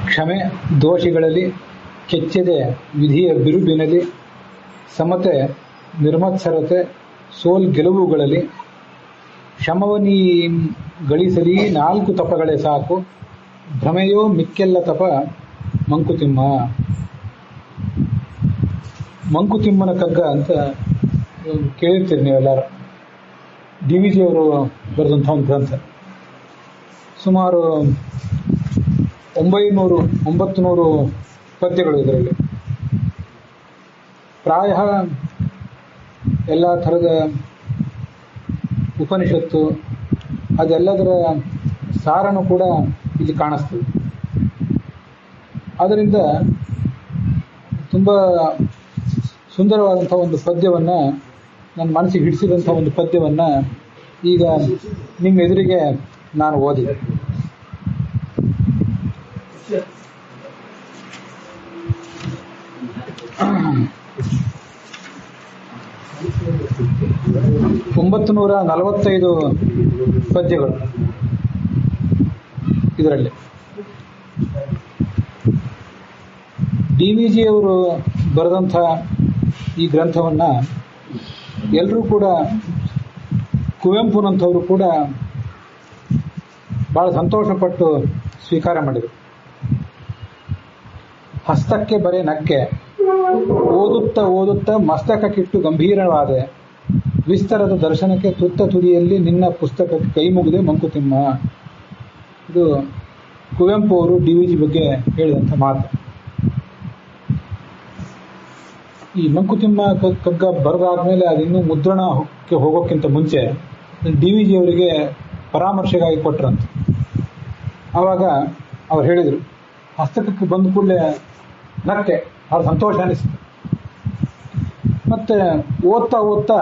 ಕ್ಷಮೆ ದೋಷಿಗಳಲ್ಲಿ, ಕೆಚ್ಚದೆ ವಿಧಿಯ ಬಿರುಬಿನಲ್ಲಿ, ಸಮತೆ ನಿರ್ಮತ್ಸರತೆ ಸೋಲ್ ಗೆಲುವುಗಳಲ್ಲಿ, ಶಮವನೀ ಗಳಿಸಲಿ 4 ತಪಗಳೇ ಸಾಕು, ಭ್ರಮೆಯೋ ಮಿಕ್ಕೆಲ್ಲ ತಪ ಮಂಕುತಿಮ್ಮ. ಮಂಕುತಿಮ್ಮನ ಕಗ್ಗ ಅಂತ ಕೇಳಿರ್ತೀರಿ ನೀವೆಲ್ಲರೂ. DVG ಅವರು ಬರೆದಂಥ ಒಂದು ಗ್ರಂಥ. ಸುಮಾರು 900 ಪದ್ಯಗಳು ಇದರಲ್ಲಿ. ಪ್ರಾಯ ಎಲ್ಲ ಥರದ ಉಪನಿಷತ್ತು ಅದೆಲ್ಲದರ ಸಾರನೂ ಕೂಡ ಇಲ್ಲಿ ಕಾಣಿಸ್ತದೆ. ಆದ್ದರಿಂದ ತುಂಬ ಸುಂದರವಾದಂಥ ಒಂದು ಪದ್ಯವನ್ನು, ನನ್ನ ಮನಸ್ಸಿಗೆ ಹಿಡಿಸಿದಂಥ ಒಂದು ಪದ್ಯವನ್ನು ಈಗ ನಿಮ್ಮ ಎದುರಿಗೆ ನಾನು ಓದಿದೆ. ಒಂಬತ್ತು 45 ಪದ್ಯಗಳು ಇದರಲ್ಲಿ. DVG ಅವರು ಬರೆದಂಥ ಈ ಗ್ರಂಥವನ್ನು ಎಲ್ಲರೂ ಕೂಡ, ಕುವೆಂಪುನಂಥವರು ಕೂಡ ಭಾಳ ಸಂತೋಷಪಟ್ಟು ಸ್ವೀಕಾರ ಮಾಡಿದರು. ಹಸ್ತಕ್ಕೆ ಬರೆ ನಕ್ಕೆ, ಓದುತ್ತಾ ಓದುತ್ತಾ ಮಸ್ತಕಕ್ಕಿಟ್ಟು ಗಂಭೀರವಾದೆ, ವಿಸ್ತರದ ದರ್ಶನಕ್ಕೆ ತುತ್ತ ತುದಿಯಲ್ಲಿ ನಿನ್ನ ಪುಸ್ತಕಕ್ಕೆ ಕೈ ಮುಗಿದೆ ಮಂಕುತಿಮ್ಮ. ಇದು ಕುವೆಂಪು ಅವರು DVG ಬಗ್ಗೆ ಹೇಳಿದಂಥ ಮಾತು. ಈ ಮಂಕುತಿಮ್ಮ ಕಗ್ಗ ಬರೆದಾದ್ಮೇಲೆ ಅದಿನ್ನೂ ಮುದ್ರಣಕ್ಕೆ ಹೋಗೋಕ್ಕಿಂತ ಮುಂಚೆ DVG ಅವರಿಗೆ ಪರಾಮರ್ಶೆಗಾಗಿ ಕೊಟ್ರಂತೆ. ಆವಾಗ ಅವ್ರು ಹೇಳಿದರು, ಹಸ್ತಕಕ್ಕೆ ಬಂದ ಕೂಡಲೇ ನಕ್ಕೆ, ಭಾಳ ಸಂತೋಷ ಅನಿಸ್ತು. ಮತ್ತು ಓದ್ತಾ ಓದ್ತಾ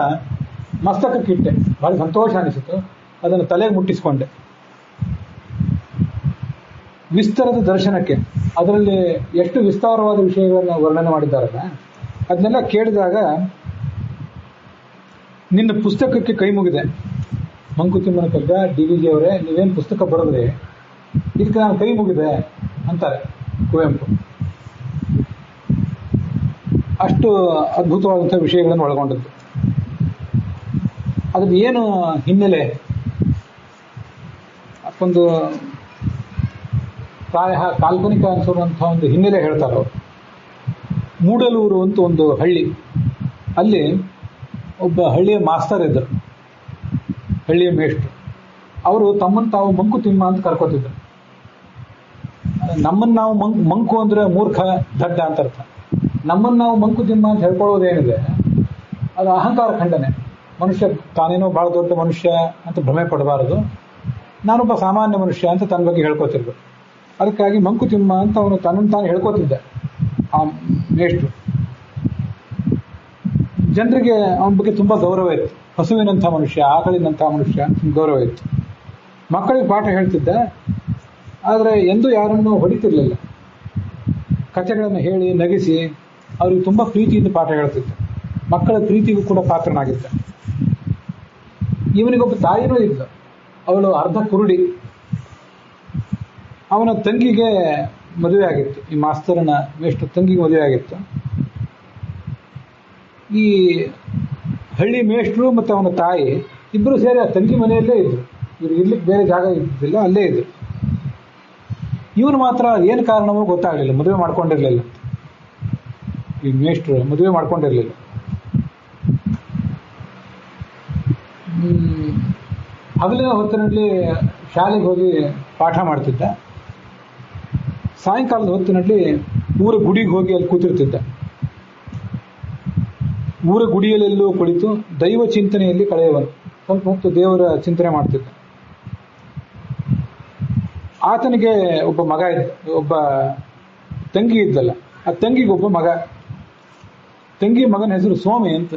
ಮಸ್ತಕಕ್ಕಿಟ್ಟೆ, ಭಾಳ ಸಂತೋಷ ಅನಿಸಿತು. ಅದನ್ನು ತಲೆಗೆ ಮುಟ್ಟಿಸ್ಕೊಂಡೆ. ವಿಸ್ತರದ ದರ್ಶನಕ್ಕೆ, ಅದರಲ್ಲಿ ಎಷ್ಟು ವಿಸ್ತಾರವಾದ ವಿಷಯಗಳನ್ನು ವರ್ಣನೆ ಮಾಡಿದ್ದಾರಲ್ಲ, ಅದನ್ನೆಲ್ಲ ಕೇಳಿದಾಗ ನಿನ್ನ ಪುಸ್ತಕಕ್ಕೆ ಕೈ ಮುಗಿದೆ. ಮಂಕುತಿಮ್ಮನ ಕಗ್ಗ DVG ಅವರೇ, ನೀವೇನು ಪುಸ್ತಕ ಬರೆದ್ರಿ, ಇದಕ್ಕೆ ನಾನು ಕೈ ಮುಗಿದೆ ಅಂತಾರೆ ಕುವೆಂಪು. ಅಷ್ಟು ಅದ್ಭುತವಾದಂಥ ವಿಷಯಗಳನ್ನು ಒಳಗೊಂಡದ್ದು. ಅದ್ರ ಏನು ಹಿನ್ನೆಲೆ, ಒಂದು ಪ್ರಾಯ ಕಾಲ್ಪನಿಕ ಅನಿಸುವಂಥ ಒಂದು ಹಿನ್ನೆಲೆ ಹೇಳ್ತಾರೆ ಅವರು. ಮೂಡಲೂರು ಅಂತ ಒಂದು ಹಳ್ಳಿ, ಅಲ್ಲಿ ಒಬ್ಬ ಹಳ್ಳಿಯ ಮಾಸ್ತರ್ ಇದ್ದರು, ಹಳ್ಳಿಯ ಮೇಷ್ಟ್ರು. ಅವರು ತಮ್ಮನ್ನು ತಾವು ಮಂಕುತಿಮ್ಮ ಅಂತ ಕರ್ಕೋತಿದ್ರು. ನಮ್ಮನ್ನು ನಾವು ಮಂಕು ಅಂದರೆ ಮೂರ್ಖ, ದಡ್ಡ ಅಂತ ಅರ್ಥ. ನಮ್ಮನ್ನು ನಾವು ಮಂಕುತಿಮ್ಮ ಅಂತ ಹೇಳ್ಕೊಳ್ಳೋದೇನಿದೆ ಅದು ಅಹಂಕಾರ ಖಂಡನೆ. ಮನುಷ್ಯ ತಾನೇನೋ ಭಾಳ ದೊಡ್ಡ ಮನುಷ್ಯ ಅಂತ ಭ್ರಮೆ ಪಡಬಾರದು, ನಾನೊಬ್ಬ ಸಾಮಾನ್ಯ ಮನುಷ್ಯ ಅಂತ ತನ್ನ ಬಗ್ಗೆ ಹೇಳ್ಕೊತಿರ್ಬೇಕು. ಅದಕ್ಕಾಗಿ ಮಂಕುತಿಮ್ಮ ಅಂತ ಅವನು ತನ್ನನ್ನು ತಾನು ಹೇಳ್ಕೊತಿದ್ದ ಆ ಮೇಷ್ಟ್ರು. ಜನರಿಗೆ ಅವನ ಬಗ್ಗೆ ತುಂಬ ಗೌರವ ಇತ್ತು. ಹಸುವಿನಂಥ ಮನುಷ್ಯ, ಆಕಳಿನಂಥ ಮನುಷ್ಯ ಗೌರವ ಇತ್ತು. ಮಕ್ಕಳಿಗೆ ಪಾಠ ಹೇಳ್ತಿದ್ದ, ಆದರೆ ಎಂದೂ ಯಾರನ್ನು ಹೊಡಿತಿರ್ಲಿಲ್ಲ. ಕಥೆಗಳನ್ನು ಹೇಳಿ ನಗಿಸಿ ಅವ್ರಿಗೆ ತುಂಬ ಪ್ರೀತಿಯಿಂದ ಪಾಠ ಹೇಳ್ತಿದ್ದ. ಮಕ್ಕಳ ಪ್ರೀತಿಗೂ ಕೂಡ ಪಾತ್ರನಾಗಿದ್ದ. ಇವನಿಗೊಬ್ಬ ತಾಯಿನೂ ಇದ್ದ, ಅವಳು ಅರ್ಧ ಕುರುಡಿ. ಅವನ ತಂಗಿಗೆ ಮದುವೆ ಆಗಿತ್ತು, ಈ ಮಾಸ್ತರನ ಮೇಷ್ಟ್ರ ತಂಗಿಗೆ ಮದುವೆ ಆಗಿತ್ತು. ಈ ಹಳ್ಳಿ ಮೇಷ್ಟ್ರು ಮತ್ತು ಅವನ ತಾಯಿ ಇಬ್ಬರು ಸೇರಿ ಆ ತಂಗಿ ಮನೆಯಲ್ಲೇ ಇದ್ರು. ಇವ್ರು ಇರ್ಲಿಕ್ಕೆ ಬೇರೆ ಜಾಗ ಇದ್ದಿಲ್ಲ, ಅಲ್ಲೇ ಇದ್ರು. ಇವನು ಮಾತ್ರ ಏನು ಕಾರಣವೋ ಗೊತ್ತಾಗಲಿಲ್ಲ, ಮದುವೆ ಮಾಡ್ಕೊಂಡಿರಲಿಲ್ಲ. ಈ ಮೇಷ್ಟ್ರು ಮದುವೆ ಮಾಡ್ಕೊಂಡಿರಲಿಲ್ಲ. ಹಗಲಿನ ಹೊತ್ತಿನಲ್ಲಿ ಶಾಲೆಗೆ ಹೋಗಿ ಪಾಠ ಮಾಡ್ತಿದ್ದ. ಸಾಯಂಕಾಲದ ಹೊತ್ತಿನಲ್ಲಿ ಊರ ಗುಡಿಗೆ ಹೋಗಿ ಅಲ್ಲಿ ಕೂತಿರ್ತಿದ್ದ. ಊರ ಗುಡಿಯಲ್ಲೆಲ್ಲೂ ಕುಳಿತು ದೈವ ಚಿಂತನೆಯಲ್ಲಿ ಕಳೆಯುವನು. ಸ್ವಲ್ಪ ಹೊತ್ತು ದೇವರ ಚಿಂತನೆ ಮಾಡ್ತಿದ್ದ. ಆತನಿಗೆ ಒಬ್ಬ ಮಗ ಇದ್ದ, ಒಬ್ಬ ತಂಗಿ ಇದ್ದಲ್ಲ, ಆ ತಂಗಿಗೆ ಒಬ್ಬ ಮಗ. ತಂಗಿ ಮಗನ ಹೆಸರು ಸೋಮಿ ಅಂತ,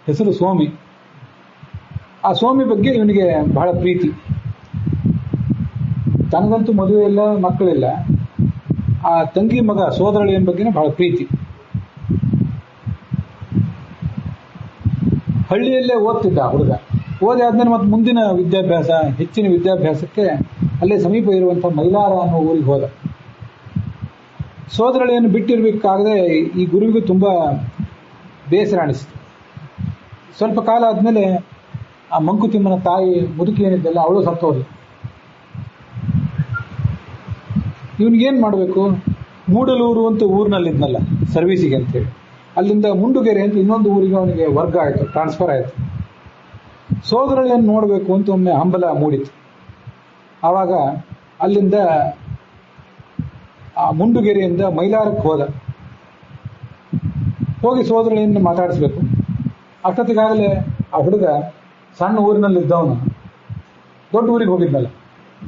ಹೆಸರು ಸೋಮಿ. ಆ ಸ್ವಾಮಿ ಬಗ್ಗೆ ಇವನಿಗೆ ಬಹಳ ಪ್ರೀತಿ. ತನಗಂತೂ ಮದುವೆ ಇಲ್ಲ, ಮಕ್ಕಳಿಲ್ಲ. ಆ ತಂಗಿ ಮಗ ಸೋದರಳಿಯನ ಬಗ್ಗೆನೇ ಬಹಳ ಪ್ರೀತಿ. ಹಳ್ಳಿಯಲ್ಲೇ ಓದ್ತಿದ್ದ ಹುಡುಗ. ಓದಿ ಆದ್ಮೇಲೆ ಮತ್ತೆ ಮುಂದಿನ ವಿದ್ಯಾಭ್ಯಾಸ, ಹೆಚ್ಚಿನ ವಿದ್ಯಾಭ್ಯಾಸಕ್ಕೆ ಅಲ್ಲೇ ಸಮೀಪ ಇರುವಂಥ ಮೈಲಾರ ಅನ್ನೋ ಊರಿಗೆ ಹೋದ. ಸೋದರಳಿಯನ್ನು ಬಿಟ್ಟಿರ್ಬೇಕಾಗದೆ ಈ ಗುರುವಿಗೂ ತುಂಬ ಬೇಸರ ಅನಿಸ್ತು. ಸ್ವಲ್ಪ ಕಾಲ ಆದಮೇಲೆ ಆ ಮಂಕುತಿಮ್ಮನ ತಾಯಿ ಮುದುಕಿ ಏನಿದ್ದಲ್ಲ ಅವಳು ಸತ್ತೋದು. ಇವನಿಗೇನು ಮಾಡಬೇಕು? ಮೂಡಲೂರು ಅಂತ ಊರಿನಲ್ಲಿದ್ನಲ್ಲ ಸರ್ವೀಸಿಗೆ ಅಂತೇಳಿ, ಅಲ್ಲಿಂದ ಮುಂಡುಗೆರೆ ಅಂತ ಇನ್ನೊಂದು ಊರಿಗೆ ಅವನಿಗೆ ವರ್ಗ ಆಯಿತು, ಟ್ರಾನ್ಸ್ಫರ್ ಆಯಿತು. ಸೋದರಳಿಯನ್ನು ನೋಡಬೇಕು ಅಂತ ಒಮ್ಮೆ ಹಂಬಲ ಮೂಡಿತು. ಆವಾಗ ಅಲ್ಲಿಂದ ಆ ಮುಂಡುಗೆರೆಯಿಂದ ಮೈಲಾರಕ್ಕೆ ಹೋಗಿ ಸೋದರಳಿಯನ್ನು ಮಾತಾಡಿಸ್ಬೇಕು. ಅಷ್ಟೊತ್ತಿಗಾಗಲೇ ಆ ಹುಡುಗ ಸಣ್ಣ ಊರಿನಲ್ಲಿದ್ದವನು ದೊಡ್ಡ ಊರಿಗೆ ಹೋಗಿದ್ನಲ್ಲ,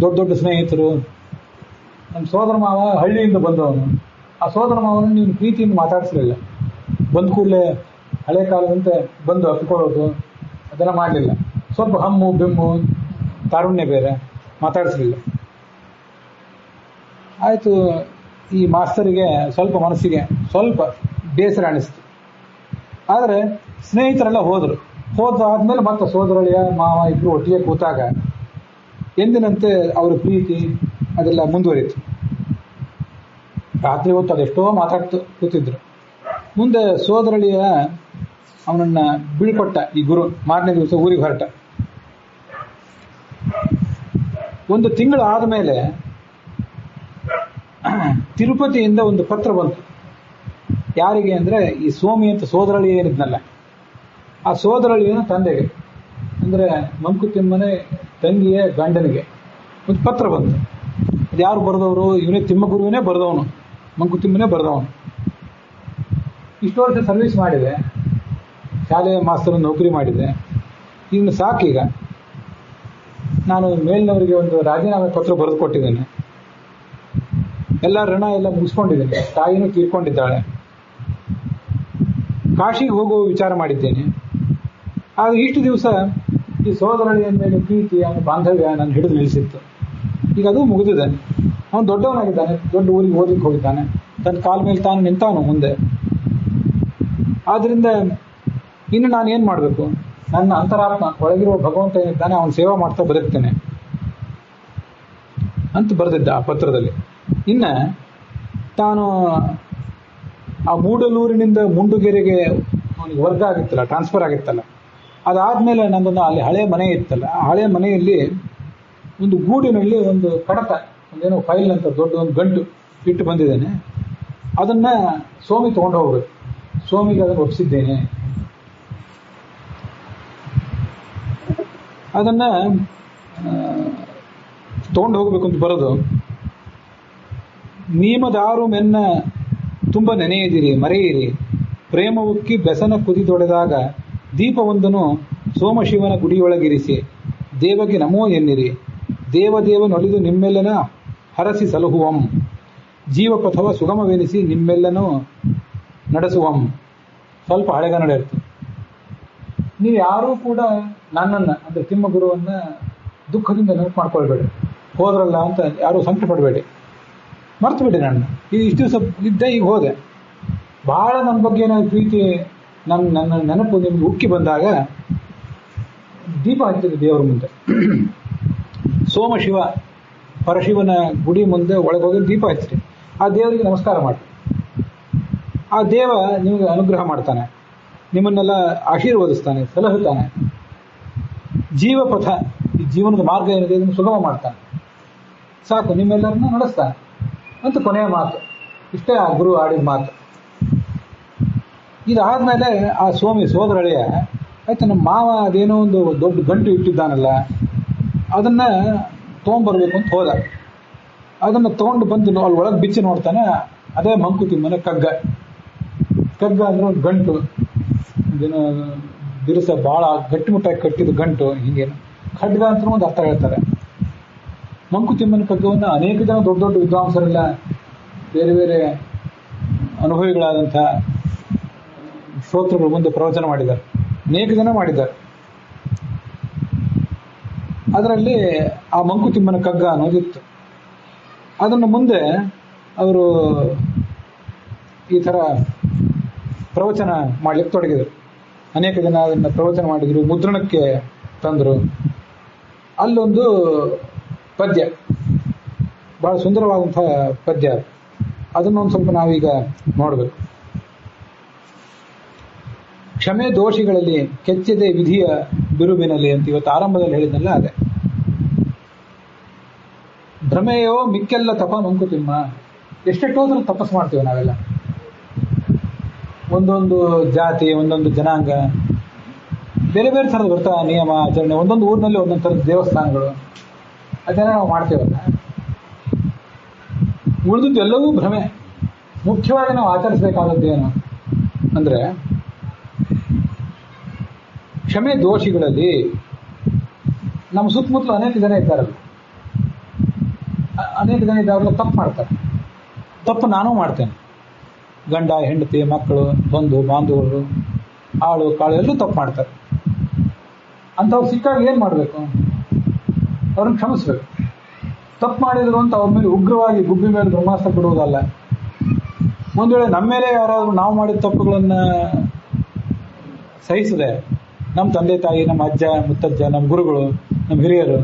ದೊಡ್ಡ ದೊಡ್ಡ ಸ್ನೇಹಿತರು. ನಮ್ಮ ಸೋದರ ಮಾವ ಹಳ್ಳಿಯಿಂದ ಬಂದವನು. ಆ ಸೋದರ ಮಾವನ ನೀನು ಪ್ರೀತಿಯಿಂದ ಮಾತಾಡಿಸ್ಲಿಲ್ಲ. ಬಂದ ಕೂಡಲೇ ಹಳೆ ಕಾಲದಂತೆ ಬಂದು ಹತ್ಕೊಳ್ಳೋದು ಅದೆಲ್ಲ ಮಾಡಲಿಲ್ಲ. ಸ್ವಲ್ಪ ಹಮ್ಮು ಬೆಮ್ಮು ತಾರುಣ್ಯ ಬೇರೆ, ಮಾತಾಡಿಸ್ಲಿಲ್ಲ. ಆಯಿತು, ಈ ಮಾಸ್ತರಿಗೆ ಸ್ವಲ್ಪ ಮನಸ್ಸಿಗೆ ಸ್ವಲ್ಪ ಬೇಸರ ಅನಿಸ್ತು. ಆದರೆ ಸ್ನೇಹಿತರೆಲ್ಲ ಹೋದಾದ್ಮೇಲೆ ಮತ್ತೆ ಸೋದರಳಿಯ ಮಾವ ಇಬ್ಬರು ಒಟ್ಟಿಗೆ ಕೂತಾಗ ಎಂದಿನಂತೆ ಅವರ ಪ್ರೀತಿ ಅದೆಲ್ಲ ಮುಂದುವರಿತು. ರಾತ್ರಿ ಹೊತ್ತು ಅದೆಷ್ಟೋ ಮಾತಾಡ್ತು ಕೂತಿದ್ರು. ಮುಂದೆ ಸೋದರಳಿಯ ಅವನನ್ನು ಬೀಳ್ಕೊಟ್ಟ ಈ ಗುರು. ಮಾರನೇ ದಿವಸ ಊರಿಗೆ ಹೊರಟ. ಒಂದು ತಿಂಗಳು ಆದಮೇಲೆ ತಿರುಪತಿಯಿಂದ ಒಂದು ಪತ್ರ ಬಂತು. ಯಾರಿಗೆ ಅಂದರೆ ಈ ಸ್ವಾಮಿ ಅಂತ ಸೋದರಳಿ ಏನಿದ್ನಲ್ಲ, ಆ ಸೋದರಳಿಯನ ತಂದೆಗೆ, ಅಂದರೆ ಮಂಕುತಿಮ್ಮನ ತಂಗಿಯ ಗಂಡನಿಗೆ ಒಂದು ಪತ್ರ ಬಂತು. ಅದು ಯಾರು ಬರೆದವರು? ಇವನೇ ತಿಮ್ಮಗುರುವನೇ ಬರೆದವನು, ಮಂಕುತಿಮ್ಮನೇ ಬರೆದವನು. ಇಷ್ಟು ವರ್ಷ ಸರ್ವಿಸ್ ಮಾಡಿದೆ, ಶಾಲೆಯ ಮಾಸ್ತರ್ ನೌಕರಿ ಮಾಡಿದೆ, ಇನ್ನು ಸಾಕೀಗ. ನಾನು ಮೇಲಿನವರಿಗೆ ಒಂದು ರಾಜೀನಾಮೆ ಪತ್ರ ಬರೆದು ಕೊಟ್ಟಿದ್ದೇನೆ, ಎಲ್ಲ ಋಣ ಎಲ್ಲ ಮುಗಿಸ್ಕೊಂಡಿದ್ದೇನೆ, ತಾಯಿನೂ ತೀರ್ಕೊಂಡಿದ್ದಾಳೆ, ಕಾಶಿಗೆ ಹೋಗುವ ವಿಚಾರ ಮಾಡಿದ್ದೇನೆ. ಆಗ ಇಷ್ಟು ದಿವಸ ಈ ಸೋದರಳಿಯ ಮೇಲೆ ಪ್ರೀತಿ, ಅವನ ಬಾಂಧವ್ಯ ನಾನು ಹಿಡಿದು ನಿಲ್ಲಿಸಿತ್ತು. ಈಗ ಅದು ಮುಗಿದಿದೆ. ಅವನು ದೊಡ್ಡವನಾಗಿದ್ದಾನೆ, ದೊಡ್ಡ ಊರಿಗೆ ಓದಲಿಕ್ಕೆ ಹೋಗಿದ್ದಾನೆ, ತನ್ನ ಕಾಲ ಮೇಲೆ ತಾನು ನಿಂತಾನು ಮುಂದೆ. ಆದ್ದರಿಂದ ಇನ್ನು ನಾನು ಏನು ಮಾಡಬೇಕು? ನನ್ನ ಅಂತರಾತ್ಮ ಒಳಗಿರುವ ಭಗವಂತ ಏನಿದ್ದಾನೆ ಅವನ ಸೇವಾ ಮಾಡ್ತಾ ಬದುಕ್ತೇನೆ ಅಂತ ಬರೆದಿದ್ದ ಆ ಪತ್ರದಲ್ಲಿ. ಇನ್ನು ತಾನು ಆ ಮೂಡಲೂರಿನಿಂದ ಮುಂಡುಗೆರೆಗೆ ಅವನಿಗೆ ವರ್ಗ ಆಗಿತ್ತಲ್ಲ, ಟ್ರಾನ್ಸ್ಫರ್ ಆಗಿತ್ತಲ್ಲ, ಅದಾದಮೇಲೆ ನನ್ನನ್ನು ಅಲ್ಲಿ ಹಳೆ ಮನೆ ಇತ್ತಲ್ಲ, ಆ ಹಳೆ ಮನೆಯಲ್ಲಿ ಒಂದು ಗೂಡಿನಲ್ಲಿ ಒಂದು ಕಡತ, ಒಂದೇನೋ ಫೈಲ್ ಅಂತ ದೊಡ್ಡ ಒಂದು ಗಂಟು ಇಟ್ಟು ಬಂದಿದ್ದೇನೆ. ಅದನ್ನು ಸ್ವಾಮಿ ತೊಗೊಂಡು ಹೋಗ್ಬೇಕು. ಸ್ವಾಮಿಗೆ ಅದನ್ನು ಒಪ್ಪಿಸಿದ್ದೇನೆ. ಅದನ್ನು ತೊಗೊಂಡು ಹೋಗಬೇಕು ಅಂತ ಬರೋದು. ನೀಮದಾರು ಮೆನ್ನ ತುಂಬ ನೆನೆಯದಿರಿ ಮರೆಯಿರಿ, ಪ್ರೇಮ ಉಕ್ಕಿ ಬೆಸನ ಕುದಿದೊಡೆದಾಗ ದೀಪವೊಂದನು ಸೋಮಶಿವನ ಗುಡಿಯೊಳಗಿರಿಸಿ ದೇವಗೆ ನಮೋ ಎನ್ನಿರಿ, ದೇವದೇವನೊಲಿದು ನಿಮ್ಮೆಲ್ಲನ ಹರಸಿ ಸಲಹುವಂ, ಜೀವಪಥವ ಸುಗಮವೆನಿಸಿ ನಿಮ್ಮೆಲ್ಲನೂ ನಡೆಸುವಂ. ಸ್ವಲ್ಪ ಹಳೆಗನ್ನಡ ಇರ್ತದೆ. ನೀವು ಯಾರೂ ಕೂಡ ನನ್ನನ್ನು ಅಂದರೆ ತಿಮ್ಮಗುರುವನ್ನು ದುಃಖದಿಂದ ನೆನಪು ಮಾಡ್ಕೊಳ್ಬೇಡಿ, ಹೋದ್ರಲ್ಲ ಅಂತ ಯಾರೂ ಸಂಕಟ ಪಡಬೇಡಿ, ಮರ್ತು ಬಿಡಿ. ನನ್ನ ಇಷ್ಟು ದಿವಸ ಇದ್ದೆ, ಈಗ ಹೋದೆ. ಭಾಳ ನನ್ನ ಬಗ್ಗೆ ಏನಾದ್ರು ಪ್ರೀತಿ, ನನ್ನ ನೆನಪು ನಿಮ್ಗೆ ಉಕ್ಕಿ ಬಂದಾಗ ದೀಪ ಹಚ್ಚಿದೆ ದೇವರ ಮುಂದೆ. ಸೋಮಶಿವ ಪರಶಿವನ ಗುಡಿ ಮುಂದೆ ಒಳಗೋಗಿ ದೀಪ ಹಚ್ಚಿರಿ. ಆ ದೇವರಿಗೆ ನಮಸ್ಕಾರ ಮಾಡಿ. ಆ ದೇವ ನಿಮಗೆ ಅನುಗ್ರಹ ಮಾಡ್ತಾನೆ, ನಿಮ್ಮನ್ನೆಲ್ಲ ಆಶೀರ್ವದಿಸ್ತಾನೆ, ಸಲಹುತ್ತಾನೆ. ಜೀವಪಥ, ಈ ಜೀವನದ ಮಾರ್ಗ ಏನಿದೆ ಇದನ್ನು ಸುಗಮ ಮಾಡ್ತಾನೆ. ಸಾಕು, ನಿಮ್ಮೆಲ್ಲರನ್ನ ನಡೆಸ್ತಾನೆ ಅಂತ ಕೊನೆಯ ಮಾತು. ಇಷ್ಟೇ ಆ ಗುರು ಆಡಿದ ಮಾತು. ಇದಾದಮೇಲೆ ಆ ಸ್ವಾಮಿ ಸೋದರಳಿಯ ಆಯ್ತು, ನಮ್ಮ ಮಾವ ಅದೇನೋ ಒಂದು ದೊಡ್ಡ ಗಂಟು ಇಟ್ಟಿದ್ದಾನಲ್ಲ, ಅದನ್ನು ತೊಗೊಂಬರ್ಬೇಕು ಅಂತ ಹೋದ. ಅದನ್ನು ತೊಗೊಂಡು ಬಂದು ಅಲ್ಲಿ ಒಳಗೆ ಬಿಚ್ಚಿ ನೋಡ್ತಾನೆ, ಅದೇ ಮಂಕುತಿಮ್ಮನ ಕಗ್ಗ. ಕಗ್ಗ ಅಂದರೆ ಒಂದು ಗಂಟು, ಇದೇನೋ ಬಿರುಸ ಭಾಳ ಗಟ್ಟಿಮುಟ್ಟಾಗಿ ಕಟ್ಟಿದ ಗಂಟು. ಹೀಗೇನು ಖಡ್ಗ ಅಂತ ಒಂದು ಅರ್ಥ ಹೇಳ್ತಾರೆ. ಮಂಕುತಿಮ್ಮನ ಕಗ್ಗವನ್ನು ಅನೇಕ ಜನ ದೊಡ್ಡ ದೊಡ್ಡ ವಿದ್ವಾಂಸರೆಲ್ಲ, ಬೇರೆ ಬೇರೆ ಅನುಭವಿಗಳಾದಂಥ ಶ್ರೋತೃಗಳು ಮುಂದೆ ಪ್ರವಚನ ಮಾಡಿದ್ದಾರೆ, ಅನೇಕ ಜನ ಮಾಡಿದ್ದಾರೆ. ಅದರಲ್ಲಿ ಆ ಮಂಕುತಿಮ್ಮನ ಕಗ್ಗ ಅನ್ನೋದಿತ್ತು. ಅದನ್ನು ಮುಂದೆ ಅವರು ಈ ಥರ ಪ್ರವಚನ ಮಾಡಲಿಕ್ಕೆ ತೊಡಗಿದರು. ಅನೇಕ ಜನ ಅದನ್ನು ಪ್ರವಚನ ಮಾಡಿದರು, ಮುದ್ರಣಕ್ಕೆ ತಂದರು. ಅಲ್ಲೊಂದು ಪದ್ಯ, ಭಾಳ ಸುಂದರವಾದಂಥ ಪದ್ಯ. ಅದನ್ನೊಂದು ಸ್ವಲ್ಪ ನಾವೀಗ ನೋಡಬೇಕು. ಕ್ಷಮೆ ದೋಷಿಗಳಲ್ಲಿ ಕೆಚ್ಚದೆ ವಿಧಿಯ ಬಿರುಬಿನಲ್ಲಿ ಅಂತ ಇವತ್ತು ಆರಂಭದಲ್ಲಿ ಹೇಳಿದ್ನಲ್ಲ ಅದೇ. ಭ್ರಮೆಯೋ ಮಿಕ್ಕೆಲ್ಲ ತಪ ಮಂಕುತಿಮ್ಮ. ಎಷ್ಟೆಷ್ಟೋದ್ರೂ ತಪಸ್ಸು ಮಾಡ್ತೀವಿ ನಾವೆಲ್ಲ. ಒಂದೊಂದು ಜಾತಿ, ಒಂದೊಂದು ಜನಾಂಗ, ಬೇರೆ ಬೇರೆ ಥರದ ವ್ರತ ನಿಯಮ ಆಚರಣೆ, ಒಂದೊಂದು ಊರಿನಲ್ಲಿ ಒಂದೊಂದು ಥರದ ದೇವಸ್ಥಾನಗಳು, ಅದೆಲ್ಲ ನಾವು ಮಾಡ್ತೇವಲ್ಲ. ಉಳಿದದ್ದು ಎಲ್ಲವೂ ಭ್ರಮೆ. ಮುಖ್ಯವಾಗಿ ನಾವು ಆಚರಿಸಬೇಕಾದದ್ದು ಏನು ಅಂದರೆ, ಕ್ಷಮೆ ದೋಷಿಗಳಲ್ಲಿ ನಮ್ಮ ಸುತ್ತಮುತ್ತಲು ಅನೇಕ ಜನ ಇದ್ದಾರಲ್ಲ, ಅನೇಕ ಜನ ಇದ್ದಾರಲ್ಲ ತಪ್ಪು ಮಾಡ್ತಾರೆ. ತಪ್ಪು ನಾನೂ ಮಾಡ್ತೇನೆ. ಗಂಡ, ಹೆಂಡತಿ, ಮಕ್ಕಳು, ಬಂಧು ಬಾಂಧವರು, ಆಳು ಕಾಳು ಎಲ್ಲರೂ ತಪ್ಪು ಮಾಡ್ತಾರೆ. ಅಂಥವ್ರು ಸಿಕ್ಕಾಗ ಏನು ಮಾಡಬೇಕು? ಅವ್ರನ್ನ ಕ್ಷಮಿಸ್ಬೇಕು. ತಪ್ಪು ಮಾಡಿದ್ರು ಅಂತ ಅವ್ರ ಮೇಲೆ ಉಗ್ರವಾಗಿ ಗುಬ್ಬಿ ಮೇಲೆ ಬ್ರಹ್ಮಾಸ್ತ್ರ ಬಿಡುವುದಲ್ಲ. ಒಂದು ವೇಳೆ ನಮ್ಮ ಮೇಲೆ ಯಾರಾದರೂ ನಾವು ಮಾಡಿದ ತಪ್ಪುಗಳನ್ನು ಸಹಿಸದೆ, ನಮ್ಮ ತಂದೆ ತಾಯಿ, ನಮ್ಮ ಅಜ್ಜ ಮುತ್ತಜ್ಜ, ನಮ್ಮ ಗುರುಗಳು, ನಮ್ಮ ಹಿರಿಯರು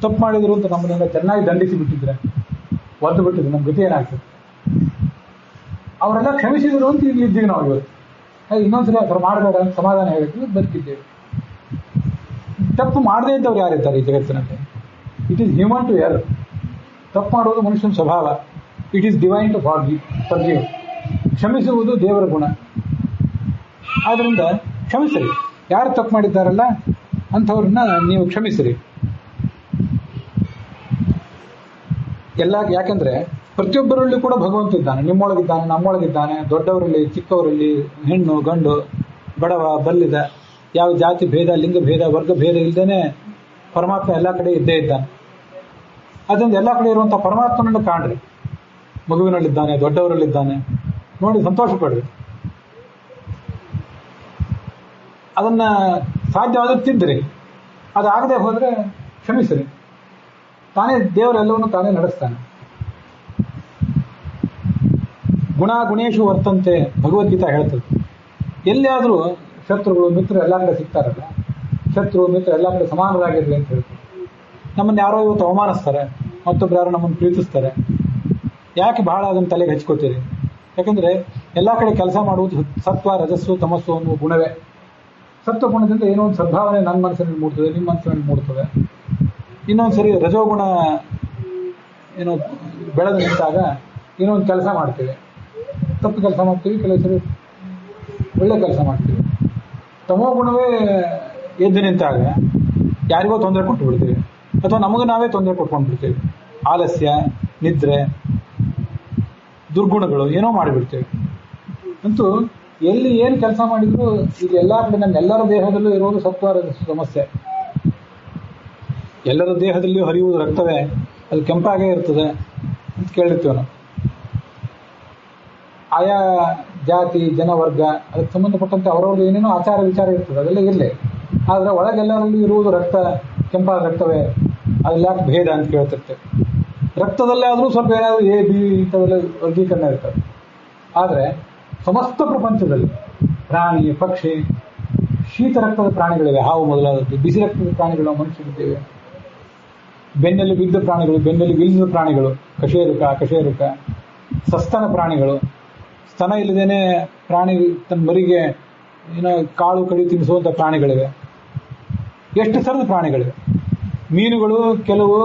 ತಪ್ಪು ಮಾಡಿದ್ರು ಅಂತ ನಮ್ಮನ್ನೆಲ್ಲ ಚೆನ್ನಾಗಿ ದಂಡಿಸಿ ಬಿಟ್ಟಿದ್ರೆ, ಒದ್ದು ಬಿಟ್ಟಿದ್ರು, ನಮ್ಮ ಗತಿ ಏನಾಗ್ತದೆ? ಅವರೆಲ್ಲ ಕ್ಷಮಿಸಿದ್ರು ಅಂತ ಇಲ್ಲಿ ಇದ್ದೀವಿ ನಾವು ಇವತ್ತು. ಇನ್ನೊಂದ್ಸಲ ಅವ್ರು ಮಾಡಬೇಡ ಅಂತ ಸಮಾಧಾನ ಹೇಳಿದ್ರು, ಬದುಕಿದ್ದೇವೆ. ತಪ್ಪು ಮಾಡದೇ ಇದ್ದವ್ರು ಯಾರಿದ್ದಾರೆ ಈ ಜಗತ್ತಿನಲ್ಲಿ? It is human to error. ತಪ್ಪು ಮಾಡುವುದು ಮನುಷ್ಯನ ಸ್ವಭಾವ. It is divine to forgive. ಕ್ಷಮಿಸುವುದು ದೇವರ ಗುಣ. ಆದ್ದರಿಂದ ಕ್ಷಮಿಸಿರಿ. ಯಾರು ತಪ್ಪು ಮಾಡಿದ್ದಾರಲ್ಲ ಅಂಥವ್ರನ್ನ ನೀವು ಕ್ಷಮಿಸಿರಿ. ಯಾಕೆಂದ್ರೆ ಪ್ರತಿಯೊಬ್ಬರಲ್ಲಿ ಕೂಡ ಭಗವಂತ ಇದ್ದಾನೆ. ನಿಮ್ಮೊಳಗಿದ್ದಾನೆ, ನಮ್ಮೊಳಗಿದ್ದಾನೆ. ದೊಡ್ಡವರಲ್ಲಿ, ಚಿಕ್ಕವರಲ್ಲಿ, ಹೆಣ್ಣು ಗಂಡು, ಬಡವ ಬಲ್ಲಿದ, ಯಾವ ಜಾತಿ ಭೇದ, ಲಿಂಗ ಭೇದ, ವರ್ಗ ಭೇದ ಇಲ್ಲದೇನೆ ಪರಮಾತ್ಮ ಎಲ್ಲ ಕಡೆ ಇದ್ದೇ ಇದ್ದಾನೆ. ಅದರಿಂದ ಎಲ್ಲ ಕಡೆ ಇರುವಂಥ ಪರಮಾತ್ಮನನ್ನು ಕಾಣ್ರಿ. ಮಗುವಿನಲ್ಲಿದ್ದಾನೆ, ದೊಡ್ಡವರಲ್ಲಿದ್ದಾನೆ, ನೋಡಿ ಸಂತೋಷ ಪಡ್ರಿ. ಅದನ್ನ ಸಾಧ್ಯವಾದ್ರೆ ತಿದ್ದಿರಿ. ಅದಾಗದೆ ಹೋದ್ರೆ ಕ್ಷಮಿಸಿರಿ. ತಾನೇ ದೇವರೆಲ್ಲವನ್ನು ತಾನೇ ನಡೆಸ್ತಾನೆ. ಗುಣ ಗುಣೇಶು ವರ್ತಂತೆ ಭಗವದ್ಗೀತಾ ಹೇಳ್ತದೆ. ಎಲ್ಲಿಯಾದರೂ ಶತ್ರುಗಳು ಮಿತ್ರರು ಎಲ್ಲ ಕಡೆ ಸಿಗ್ತಾರಲ್ಲ, ಶತ್ರು ಮಿತ್ರ ಎಲ್ಲ ಕಡೆ ಸಮಾನರಾಗಿರ್ಲಿ ಅಂತ ಹೇಳ್ತಾರೆ. ನಮ್ಮನ್ನು ಯಾರೋ ಇವತ್ತು ಅವಮಾನಿಸ್ತಾರೆ, ಮತ್ತೊಬ್ರು ಯಾರೋ ನಮ್ಮನ್ನು ಪ್ರೀತಿಸ್ತಾರೆ. ಯಾಕೆ ಬಹಳ ಅದನ್ನು ತಲೆಗೆ ಹಚ್ಕೋತೀರಿ? ಯಾಕಂದ್ರೆ ಎಲ್ಲ ಕಡೆ ಕೆಲಸ ಮಾಡುವುದು ಸತ್ವ, ರಜಸ್ಸು, ತಮಸ್ಸು ಅನ್ನುವ ಗುಣವೇ. ಸತ್ವ ಗುಣದಿಂದ ಏನೋ ಒಂದು ಸದ್ಭಾವನೆ ನನ್ನ ಮನಸ್ಸಿನಲ್ಲಿ ಮೂಡ್ತದೆ, ನಿಮ್ಮ ಮನಸ್ಸಿನಲ್ಲಿ ಮೂಡ್ತದೆ. ಇನ್ನೊಂದ್ಸರಿ ರಜೋಗುಣ ಏನೋ ಬೆಳೆದು ನಿಂತಾಗ ಏನೋ ಒಂದು ಕೆಲಸ ಮಾಡ್ತೀವಿ, ತಪ್ಪು ಕೆಲಸ ಮಾಡ್ತೀವಿ, ಕೆಲವು ಸರಿ ಒಳ್ಳೆ ಕೆಲಸ ಮಾಡ್ತೀವಿ. ತಮೋ ಗುಣವೇ ಎದ್ದು ನಿಂತಾಗ ಯಾರಿಗೋ ತೊಂದರೆ ಕೊಟ್ಟು ಬಿಡ್ತೀವಿ, ಅಥವಾ ನಮಗೆ ನಾವೇ ತೊಂದರೆ ಕೊಟ್ಕೊಂಡು ಬಿಡ್ತೀವಿ. ಆಲಸ್ಯ, ನಿದ್ರೆ, ದುರ್ಗುಣಗಳು ಏನೋ ಮಾಡಿಬಿಡ್ತೇವೆ. ಅಂತೂ ಎಲ್ಲಿ ಏನು ಕೆಲಸ ಮಾಡಿದ್ರು ಈಗ ಎಲ್ಲ ಕಡೆ ನಮ್ಮೆಲ್ಲರ ದೇಹದಲ್ಲೂ ಇರುವುದು ಸತ್ವ ಸಮಸ್ಯೆ. ಎಲ್ಲರ ದೇಹದಲ್ಲಿಯೂ ಹರಿಯುವುದು ರಕ್ತವೇ, ಅದು ಕೆಂಪಾಗೇ ಇರ್ತದೆ ಅಂತ ಕೇಳಿರ್ತೀವಿ ನಾವು. ಆಯಾ ಜಾತಿ ಜನವರ್ಗ ಅದಕ್ಕೆ ಸಂಬಂಧಪಟ್ಟಂತೆ ಅವರವ್ರದ್ದು ಏನೇನೋ ಆಚಾರ ವಿಚಾರ ಇರ್ತದೆ, ಅದೆಲ್ಲ ಇರಲಿ. ಆದರೆ ಒಳಗೆಲ್ಲರಲ್ಲೂ ಇರುವುದು ರಕ್ತ, ಕೆಂಪಾದ ರಕ್ತವೇ, ಅದೆಲ್ಲ ಯಾಕೆ ಭೇದ ಅಂತ ಕೇಳ್ತಿರ್ತೇವೆ. ರಕ್ತದಲ್ಲೇ ಆದರೂ ಸ್ವಲ್ಪ ಏನಾದರೂ ಎ ಬಿ ಇಂಥವೆಲ್ಲ ವರ್ಗೀಕರಣ ಇರ್ತದೆ. ಆದರೆ ಸಮಸ್ತ ಪ್ರಪಂಚದಲ್ಲಿ ಪ್ರಾಣಿ, ಪಕ್ಷಿ, ಶೀತ ರಕ್ತದ ಪ್ರಾಣಿಗಳಿವೆ, ಹಾವು ಮೊದಲಾದದ್ದು. ಬಿಸಿ ರಕ್ತದ ಪ್ರಾಣಿಗಳು ಮನುಷ್ಯರಿದ್ದೇವೆ. ಬೆನ್ನಲ್ಲಿ ಬಿದ್ದ ಪ್ರಾಣಿಗಳು, ಬೆನ್ನಲ್ಲಿ ಬಿಲ್ಲಿನ ಪ್ರಾಣಿಗಳು, ಕಶೇರುಕ, ಅಕಶೇರುಕ, ಸಸ್ತನ ಪ್ರಾಣಿಗಳು, ಸ್ತನ ಇಲ್ಲದೇನೆ ಪ್ರಾಣಿ ತನ್ನ ಮರಿಗೆ ಏನೋ ಕಾಳು ಕಡಿ ತಿನ್ನಿಸುವಂಥ ಪ್ರಾಣಿಗಳಿವೆ. ಎಷ್ಟು ಥರದ ಪ್ರಾಣಿಗಳಿವೆ. ಮೀನುಗಳು ಕೆಲವು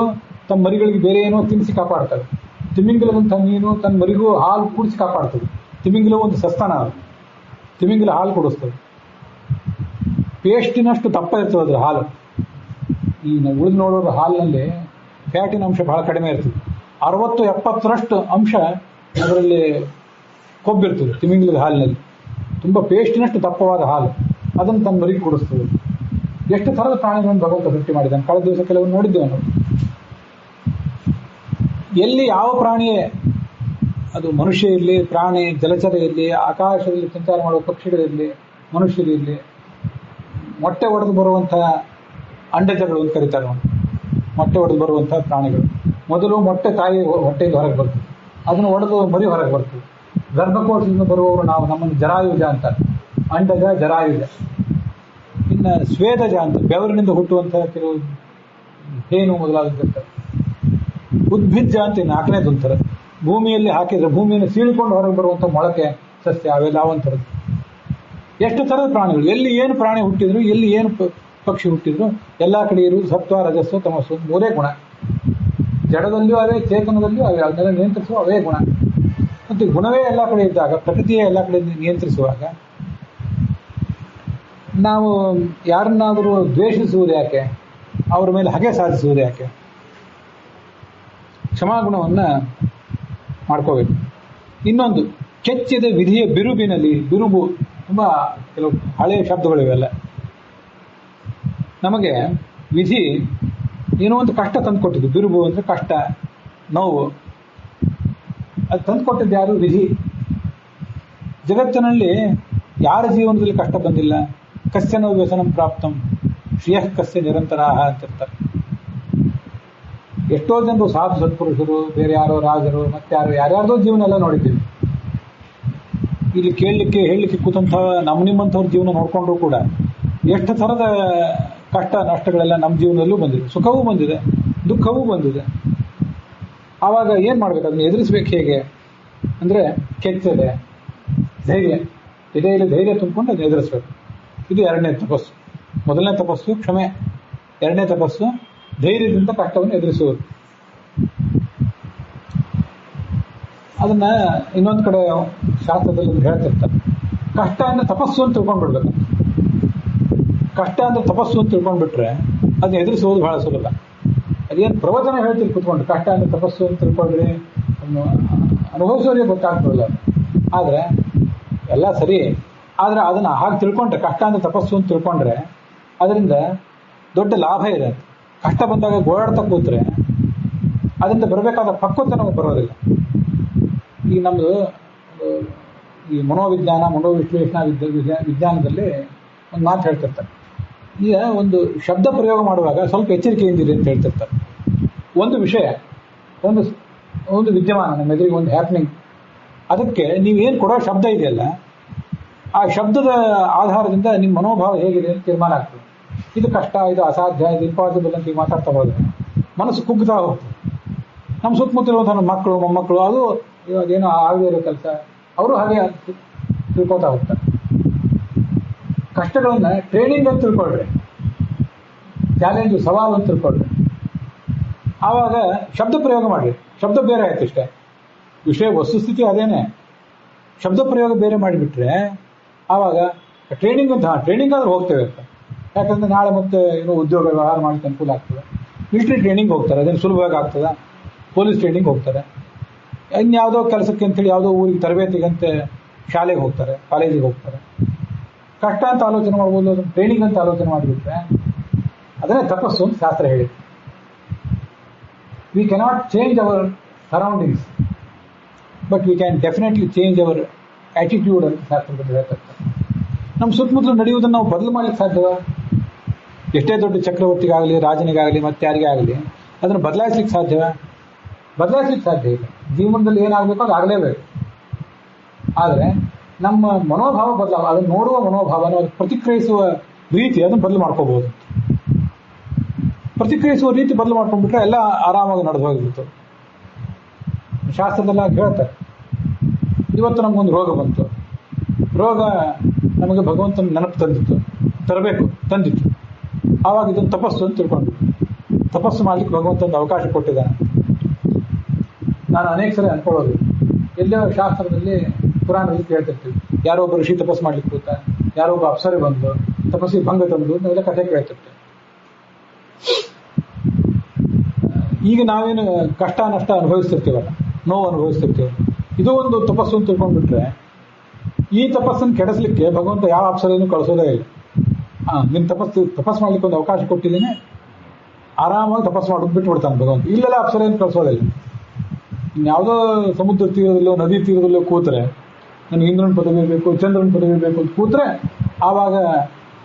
ತಮ್ಮ ಮರಿಗಳಿಗೆ ಬೇರೆ ಏನೋ ತಿನ್ನಿಸಿ ಕಾಪಾಡ್ತವೆ. ತಿಮಿಂಗಿಲವಂಥ ಮೀನು ತನ್ನ ಮರಿಗೂ ಹಾಲು ಕುಡಿಸಿ ಕಾಪಾಡ್ತದೆ. ತಿಮಿಂಗಿಲ ಒಂದು ಸಸ್ತನ, ಅದು ತಿಮಿಂಗಿಲ ಹಾಲು ಕುಡಿಸ್ತದೆ. ಪೇಸ್ಟಿನಷ್ಟು ದಪ್ಪ ಇರ್ತದೆ ಅದ್ರ ಹಾಲು. ಈ ನಾವು ಉಳಿದು ನೋಡೋದು ಹಾಲಿನಲ್ಲಿ ಫ್ಯಾಟಿನ ಅಂಶ ಬಹಳ ಕಡಿಮೆ ಇರ್ತದೆ. 60-70ರಷ್ಟು ಅಂಶ ಅದರಲ್ಲಿ ಕೊಬ್ಬಿರ್ತದೆ ತಿಮಿಂಗಿಲದ ಹಾಲಿನಲ್ಲಿ. ತುಂಬ ಪೇಸ್ಟಿನಷ್ಟು ದಪ್ಪವಾದ ಹಾಲು, ಅದನ್ನು ತನ್ನ ಮರಿಗೆ ಕುಡಿಸ್ತದೆ. ಎಷ್ಟು ಥರದ ಪ್ರಾಣಿಗಳನ್ನು ಭಗವಂತ ಸೃಷ್ಟಿ ಮಾಡಿದ್ದಾನೆ. ಕಳೆದ ದಿವಸ ಕೆಲವು ನೋಡಿದ್ದೇವೆ ನಾವು. ಎಲ್ಲಿ ಯಾವ ಪ್ರಾಣಿಯೇ ಅದು ಮನುಷ್ಯ ಇರಲಿ, ಪ್ರಾಣಿ, ಜಲಚರ ಇರಲಿ, ಆಕಾಶದಲ್ಲಿ ಸಂಚಾರ ಮಾಡುವ ಪಕ್ಷಿಗಳಿರಲಿ, ಮನುಷ್ಯರಿರಲಿ, ಮೊಟ್ಟೆ ಒಡೆದು ಬರುವಂಥ ಅಂಡಜಗಳು ಅಂತ ಕರೀತಾರೆ. ಮೊಟ್ಟೆ ಒಡೆದು ಬರುವಂಥ ಪ್ರಾಣಿಗಳು ಮೊದಲು ಮೊಟ್ಟೆ ತಾಯಿ ಹೊಟ್ಟೆಯಿಂದ ಹೊರಗೆ ಬರ್ತದೆ, ಅದನ್ನು ಒಡೆದು ಮರಿ ಹೊರಗೆ ಬರ್ತದೆ. ಗರ್ಭಕೋಶದಿಂದ ಬರುವವರು ನಾವು, ನಮ್ಮನ್ನು ಜರಾಯುಜ ಅಂತಾರೆ. ಅಂಡಜ, ಜರಾಯುಜ. ಇನ್ನು ಸ್ವೇದಜ ಅಂತ ಬೆವರಿನಿಂದ ಹುಟ್ಟುವಂಥ ಕೆಲವು ಹೇನು ಮೊದಲಾದಂತಿರ್ತಾರೆ. ಉದ್ಭಿಜ್ಜ ಅಂತ 4ನೇದು ಅಂತಾರೆ. ಭೂಮಿಯಲ್ಲಿ ಹಾಕಿದ್ರೆ ಭೂಮಿಯನ್ನು ಸೀಳಿಕೊಂಡು ಹೊರಗೆ ಬರುವಂಥ ಮೊಳಕೆ ಸಸ್ಯ ಅವೆಲ್ಲ ಅವಂಥರದ್ದು. ಎಷ್ಟು ಥರದ ಪ್ರಾಣಿಗಳು, ಎಲ್ಲಿ ಏನು ಪ್ರಾಣಿ ಹುಟ್ಟಿದ್ರು, ಎಲ್ಲಿ ಏನು ಪಕ್ಷಿ ಹುಟ್ಟಿದ್ರು, ಎಲ್ಲ ಕಡೆ ಇರುವುದು ಸತ್ವ ರಜಸ್ಸು ತಮಸ್ಸು ಮೂರೇ ಗುಣ. ಜಡದಲ್ಲಿಯೂ ಅವೇ, ಚೇತನದಲ್ಲಿಯೂ ಅವೇ, ಅದನ್ನೆಲ್ಲ ನಿಯಂತ್ರಿಸುವ ಅವೇ ಗುಣ. ಮತ್ತು ಗುಣವೇ ಎಲ್ಲ ಕಡೆ ಇದ್ದಾಗ, ಪ್ರಕೃತಿಯೇ ಎಲ್ಲ ಕಡೆ ನಿಯಂತ್ರಿಸುವಾಗ ನಾವು ಯಾರನ್ನಾದರೂ ದ್ವೇಷಿಸುವುದು ಯಾಕೆ, ಅವರ ಮೇಲೆ ಹಗೆ ಸಾಧಿಸುವುದು ಯಾಕೆ? ಕ್ಷಮಾಗುಣವನ್ನು ಮಾಡ್ಕೋಬೇಕು. ಇನ್ನೊಂದು, ಕೆಚ್ಚಿದ ವಿಧಿಯ ಬಿರುಬಿನಲ್ಲಿ, ಬಿರುಬು ತುಂಬ ಕೆಲವು ಹಳೆಯ ಶಬ್ದಗಳಿವೆಲ್ಲ. ನಮಗೆ ವಿಧಿ ಏನೋ ಒಂದು ಕಷ್ಟ ತಂದುಕೊಟ್ಟಿದ್ದು. ಬಿರುಬು ಅಂದರೆ ಕಷ್ಟ, ನೋವು. ಅದು ತಂದುಕೊಟ್ಟಿದ್ದು ಯಾರು? ವಿಧಿ. ಜಗತ್ತಿನಲ್ಲಿ ಯಾರ ಜೀವನದಲ್ಲಿ ಕಷ್ಟ ಬಂದಿಲ್ಲ? ಕಸ್ಯನೋ ವ್ಯಸನಂ ಪ್ರಾಪ್ತಂ ಶ್ರೇಯಃ ಕಸ್ಯ ನಿರಂತರಾಹ ಅಂತಿರ್ತಾರೆ. ಎಷ್ಟೋ ಜನರು ಸಾಧು ಸತ್ಪುರುಷರು, ಬೇರೆ ಯಾರೋ ರಾಜರು, ಯಾರ್ಯಾರ್ದೋ ಜೀವನ ಎಲ್ಲ ನೋಡಿದ್ದೀವಿ. ಇಲ್ಲಿ ಕೇಳಲಿಕ್ಕೆ ಹೇಳಲಿಕ್ಕೆ ಕೂತಂಥ ನಿಮ್ಮಂಥವ್ರ ಜೀವನ ನೋಡಿಕೊಂಡ್ರು ಕೂಡ ಎಷ್ಟು ಥರದ ಕಷ್ಟ ನಷ್ಟಗಳೆಲ್ಲ ನಮ್ಮ ಜೀವನದಲ್ಲೂ ಬಂದಿದೆ. ಸುಖವೂ ಬಂದಿದೆ, ದುಃಖವೂ ಬಂದಿದೆ. ಆವಾಗ ಏನು ಮಾಡಬೇಕು? ಅದನ್ನು ಎದುರಿಸ್ಬೇಕು ಹೇಗೆ ಅಂದರೆ, ಕೆಚ್ಚದೆ ಧೈರ್ಯ, ಎದೆಯಲ್ಲಿ ಧೈರ್ಯ ತುಂಬಿಕೊಂಡು ಅದನ್ನು ಎದುರಿಸ್ಬೇಕು. ಇದು ಎರಡನೇ ತಪಸ್ಸು. ಮೊದಲನೇ ತಪಸ್ಸು ಕ್ಷಮೆ, ಎರಡನೇ ತಪಸ್ಸು ಧೈರ್ಯದಿಂದ ಕಷ್ಟವನ್ನು ಎದುರಿಸುವುದು. ಅದನ್ನು ಇನ್ನೊಂದು ಕಡೆ ಶಾಸ್ತ್ರದಲ್ಲಿ ಹೇಳ್ತಿರ್ತಾರೆ, ಕಷ್ಟ ಅಂದರೆ ತಪಸ್ಸು ಅಂತ ತಿಳ್ಕೊಂಡ್ಬಿಡ್ಬೇಕು. ಕಷ್ಟ ಅಂದರೆ ತಪಸ್ಸು ಅಂತ ತಿಳ್ಕೊಂಡ್ಬಿಟ್ರೆ ಅದನ್ನ ಎದುರಿಸುವುದು ಬಹಳ ಸುಲಭ. ಅದೇನು ಪ್ರವಚನ ಹೇಳ್ತೀವಿ ಕೂತ್ಕೊಂಡು, ಕಷ್ಟ ಅಂದರೆ ತಪಸ್ಸು ಅಂತ ತಿಳ್ಕೊಂಡ್ರೆ ಅನುಭವಿಸೋರಿಗೆ ಗೊತ್ತಾಗ್ತದಲ್ಲ. ಆದರೆ ಎಲ್ಲ ಸರಿ, ಆದರೆ ಅದನ್ನು ಹಾಗೆ ತಿಳ್ಕೊಂಡ್ರೆ, ಕಷ್ಟ ಅಂದರೆ ತಪಸ್ಸು ಅಂತ ತಿಳ್ಕೊಂಡ್ರೆ ಅದರಿಂದ ದೊಡ್ಡ ಲಾಭ ಇದೆ. ಕಷ್ಟ ಬಂದಾಗ ಗೋಳಾಡ್ತಾ ಕೂತ್ರೆ ಅದರಿಂದ ಬರಬೇಕಾದ ಪಕ್ವತೆ ನಮಗೆ ಬರೋದಿಲ್ಲ. ಈ ನಮ್ಮದು ಈ ಮನೋವಿಜ್ಞಾನ, ಮನೋವಿಶ್ಲೇಷಣಾ ವಿಜ್ಞಾನದಲ್ಲಿ ಒಂದು ಮಾತು ಹೇಳ್ತಿರ್ತಾರೆ. ಈಗ ಒಂದು ಶಬ್ದ ಪ್ರಯೋಗ ಮಾಡುವಾಗ ಸ್ವಲ್ಪ ಎಚ್ಚರಿಕೆಯಿಂದಿದೆ ಅಂತ ಹೇಳ್ತಿರ್ತಾರೆ. ಒಂದು ವಿಷಯ, ಒಂದು ವಿದ್ಯಮಾನ, ನಮ್ಮ ಎದುರಿಗೆ ಒಂದು ಹ್ಯಾಪ್ನಿಂಗ್, ಅದಕ್ಕೆ ನೀವೇನು ಕೊಡೋ ಶಬ್ದ ಇದೆಯಲ್ಲ, ಆ ಶಬ್ದದ ಆಧಾರದಿಂದ ನಿಮ್ಮ ಮನೋಭಾವ ಹೇಗಿದೆ ಅಂತ ತೀರ್ಮಾನ ಆಗ್ತದೆ. ಇದು ಕಷ್ಟ, ಇದು ಅಸಾಧ್ಯ, ಇದು ಇಂಪಾಸಿಬಲ್ ಅಂತ ಈಗ ಮಾತಾಡ್ತಾ ಹೋದ್ರೆ ಮನಸ್ಸು ಕುಗ್ತಾ ಹೋಗ್ತದೆ. ನಮ್ಮ ಸುತ್ತಮುತ್ತಲಿರುವಂಥ ನಮ್ಮ ಮಕ್ಕಳು, ಮೊಮ್ಮಕ್ಕಳು, ಅದು ಅದೇನೋ ಆಗದೇ ಇರೋ ಕೆಲಸ, ಅವರು ಹಾಗೆ ತಿಳ್ಕೊತಾ ಹೋಗ್ತಾರೆ. ಕಷ್ಟಗಳನ್ನು ಟ್ರೈನಿಂಗ್ ಅಂತ ತಿಳ್ಕೊಳ್ರಿ, ಚಾಲೆಂಜು, ಸವಾಲು ಅಂತ ತಿಳ್ಕೊಳ್ರಿ. ಆವಾಗ ಶಬ್ದ ಪ್ರಯೋಗ ಮಾಡಿರಿ. ಶಬ್ದ ಬೇರೆ ಆಯ್ತು ಇಷ್ಟೇ, ವಿಷಯ ವಸ್ತುಸ್ಥಿತಿ ಅದೇನೆ, ಶಬ್ದ ಪ್ರಯೋಗ ಬೇರೆ ಮಾಡಿಬಿಟ್ರೆ ಆವಾಗ ಟ್ರೈನಿಂಗ್ ಅಂತ, ಟ್ರೈನಿಂಗ್ ಆದ್ರೆ ಹೋಗ್ತೇವೆ ಅಂತ. ಯಾಕಂದರೆ ನಾಳೆ ಮತ್ತೆ ಏನೋ ಉದ್ಯೋಗ ವ್ಯವಹಾರ ಮಾಡಲಿಕ್ಕೆ ಅನುಕೂಲ ಆಗ್ತದೆ. ಮಿಲಿಟ್ರಿ ಟ್ರೈನಿಂಗ್ ಹೋಗ್ತಾರೆ, ಅದೇನು ಸುಲಭವಾಗಿ ಆಗ್ತದೆ. ಪೊಲೀಸ್ ಟ್ರೈನಿಂಗ್ ಹೋಗ್ತಾರೆ, ಇನ್ಯಾವುದೋ ಕೆಲಸಕ್ಕೆ ಅಂತೇಳಿ ಯಾವುದೋ ಊರಿಗೆ ತರಬೇತಿಗಂತೆ ಶಾಲೆಗೆ ಹೋಗ್ತಾರೆ, ಕಾಲೇಜಿಗೆ ಹೋಗ್ತಾರೆ. ಕಷ್ಟ ಅಂತ ಆಲೋಚನೆ ಮಾಡ್ಬೋದು, ಅದನ್ನು ಟ್ರೈನಿಂಗ್ ಅಂತ ಆಲೋಚನೆ ಮಾಡಿಬಿಟ್ರೆ ಅದನ್ನೇ ತಪಸ್ಸು ಅಂತ ಶಾಸ್ತ್ರ ಹೇಳಿದೆ. We cannot change our surroundings, but we can definitely change our attitude ಅಂತ ಶಾಸ್ತ್ರದಲ್ಲಿ ಹೇಳ್ತಾರೆ. ನಮ್ಮ ಸುತ್ತಮುತ್ತಲು ನಡೆಯುವುದನ್ನು ನಾವು ಬದಲು ಮಾಡಲಿಕ್ಕೆ ಸಾಧ್ಯವ? ಎಷ್ಟೇ ದೊಡ್ಡ ಚಕ್ರವರ್ತಿಗಾಗಲಿ, ರಾಜನಿಗಾಗಲಿ, ಮತ್ತೆ ಯಾರಿಗೇ ಆಗಲಿ ಅದನ್ನು ಬದಲಾಯಿಸ್ಲಿಕ್ಕೆ ಸಾಧ್ಯವ? ಬದಲಾಯಿಸ್ಲಿಕ್ಕೆ ಸಾಧ್ಯ ಇಲ್ಲ. ಜೀವನದಲ್ಲಿ ಏನಾಗಬೇಕು ಅದು ಆಗಲೇಬೇಕು. ಆದರೆ ನಮ್ಮ ಮನೋಭಾವ ಬದಲಾವ, ಅದನ್ನು ನೋಡುವ ಮನೋಭಾವ, ಅದು ಪ್ರತಿಕ್ರಿಯಿಸುವ ರೀತಿ, ಅದನ್ನು ಬದಲು ಮಾಡ್ಕೋಬಹುದು. ಪ್ರತಿಕ್ರಿಯಿಸುವ ರೀತಿ ಬದಲು ಮಾಡ್ಕೊಂಡ್ಬಿಟ್ರೆ ಎಲ್ಲ ಆರಾಮಾಗಿ ನಡೆದು ಹೋಗಿಬಿಡ್ತು. ಶಾಸ್ತ್ರದಲ್ಲ ಹೇಳ್ತಾರೆ, ಇವತ್ತು ನಮಗೊಂದು ರೋಗ ಬಂತು, ರೋಗ ನಮಗೆ ಭಗವಂತನ ನೆನಪು ತಂದಿತ್ತು. ಆವಾಗ ಇದನ್ನು ತಪಸ್ಸು ಅಂತ ತಿಳ್ಕೊಂಡು, ತಪಸ್ಸು ಮಾಡಲಿಕ್ಕೆ ಭಗವಂತನ ಅವಕಾಶ ಕೊಟ್ಟಿದ್ದಾನೆ. ನಾನು ಅನೇಕ ಸಲ ಅನ್ಕೊಳ್ಳೋದು, ಎಲ್ಲೋ ಶಾಸ್ತ್ರದಲ್ಲಿ, ಪುರಾಣದಲ್ಲಿ ಕೇಳ್ತಿರ್ತೀವಿ, ಯಾರೋ ಒಬ್ಬ ಋಷಿ ತಪಸ್ಸು ಮಾಡ್ಲಿಕ್ಕೆ ಕೂತ, ಯಾರೋ ಒಬ್ಬ ಅಪ್ಸರೆ ಬಂದು ತಪಸ್ಸಿಗೆ ಭಂಗ ತಂದು, ನಾವೆಲ್ಲ ಕಥೆ ಕೇಳ್ತಿರ್ತೀವಿ. ಈಗ ನಾವೇನು ಕಷ್ಟ ನಷ್ಟ ಅನುಭವಿಸ್ತಿರ್ತೀವಲ್ಲ, ನೋವು ಅನುಭವಿಸ್ತಿರ್ತೀವಲ್ಲ, ಇದು ಒಂದು ತಪಸ್ಸು ಅಂತ ತಿಳ್ಕೊಂಡ್ಬಿಟ್ರೆ ಈ ತಪಸ್ಸನ್ನು ಕೆಡಿಸ್ಲಿಕ್ಕೆ ಭಗವಂತ ಯಾವ ಅಪ್ಸರೆಯನ್ನು ಕಳಿಸೋದೇ ಇಲ್ಲ. ನಿನ್ನ ತಪಸ್ಸು ಮಾಡ್ಲಿಕ್ಕೆ ಒಂದು ಅವಕಾಶ ಕೊಟ್ಟಿದ್ದೀನಿ, ಆರಾಮಾಗಿ ತಪಸ್ಸು ಮಾಡೋದು ಬಿಟ್ಬಿಡ್ತಾನೆ ಭಗವಂತ. ಇಲ್ಲೆಲ್ಲ ಅಪ್ಸರೆಯನ್ನು ಕಳಿಸೋದಿಲ್ಲ. ಇನ್ಯಾವುದೋ ಸಮುದ್ರ ತೀರದಲ್ಲೋ ನದಿ ತೀರದಲ್ಲೋ ಕೂತ್ರೆ, ನನಗೆ ಇಂದ್ರನ ಪದವಿ ಬೇಕು, ಚಂದ್ರನ ಪದವಿ ಬೇಕು ಅಂತ ಕೂತ್ರೆ ಆವಾಗ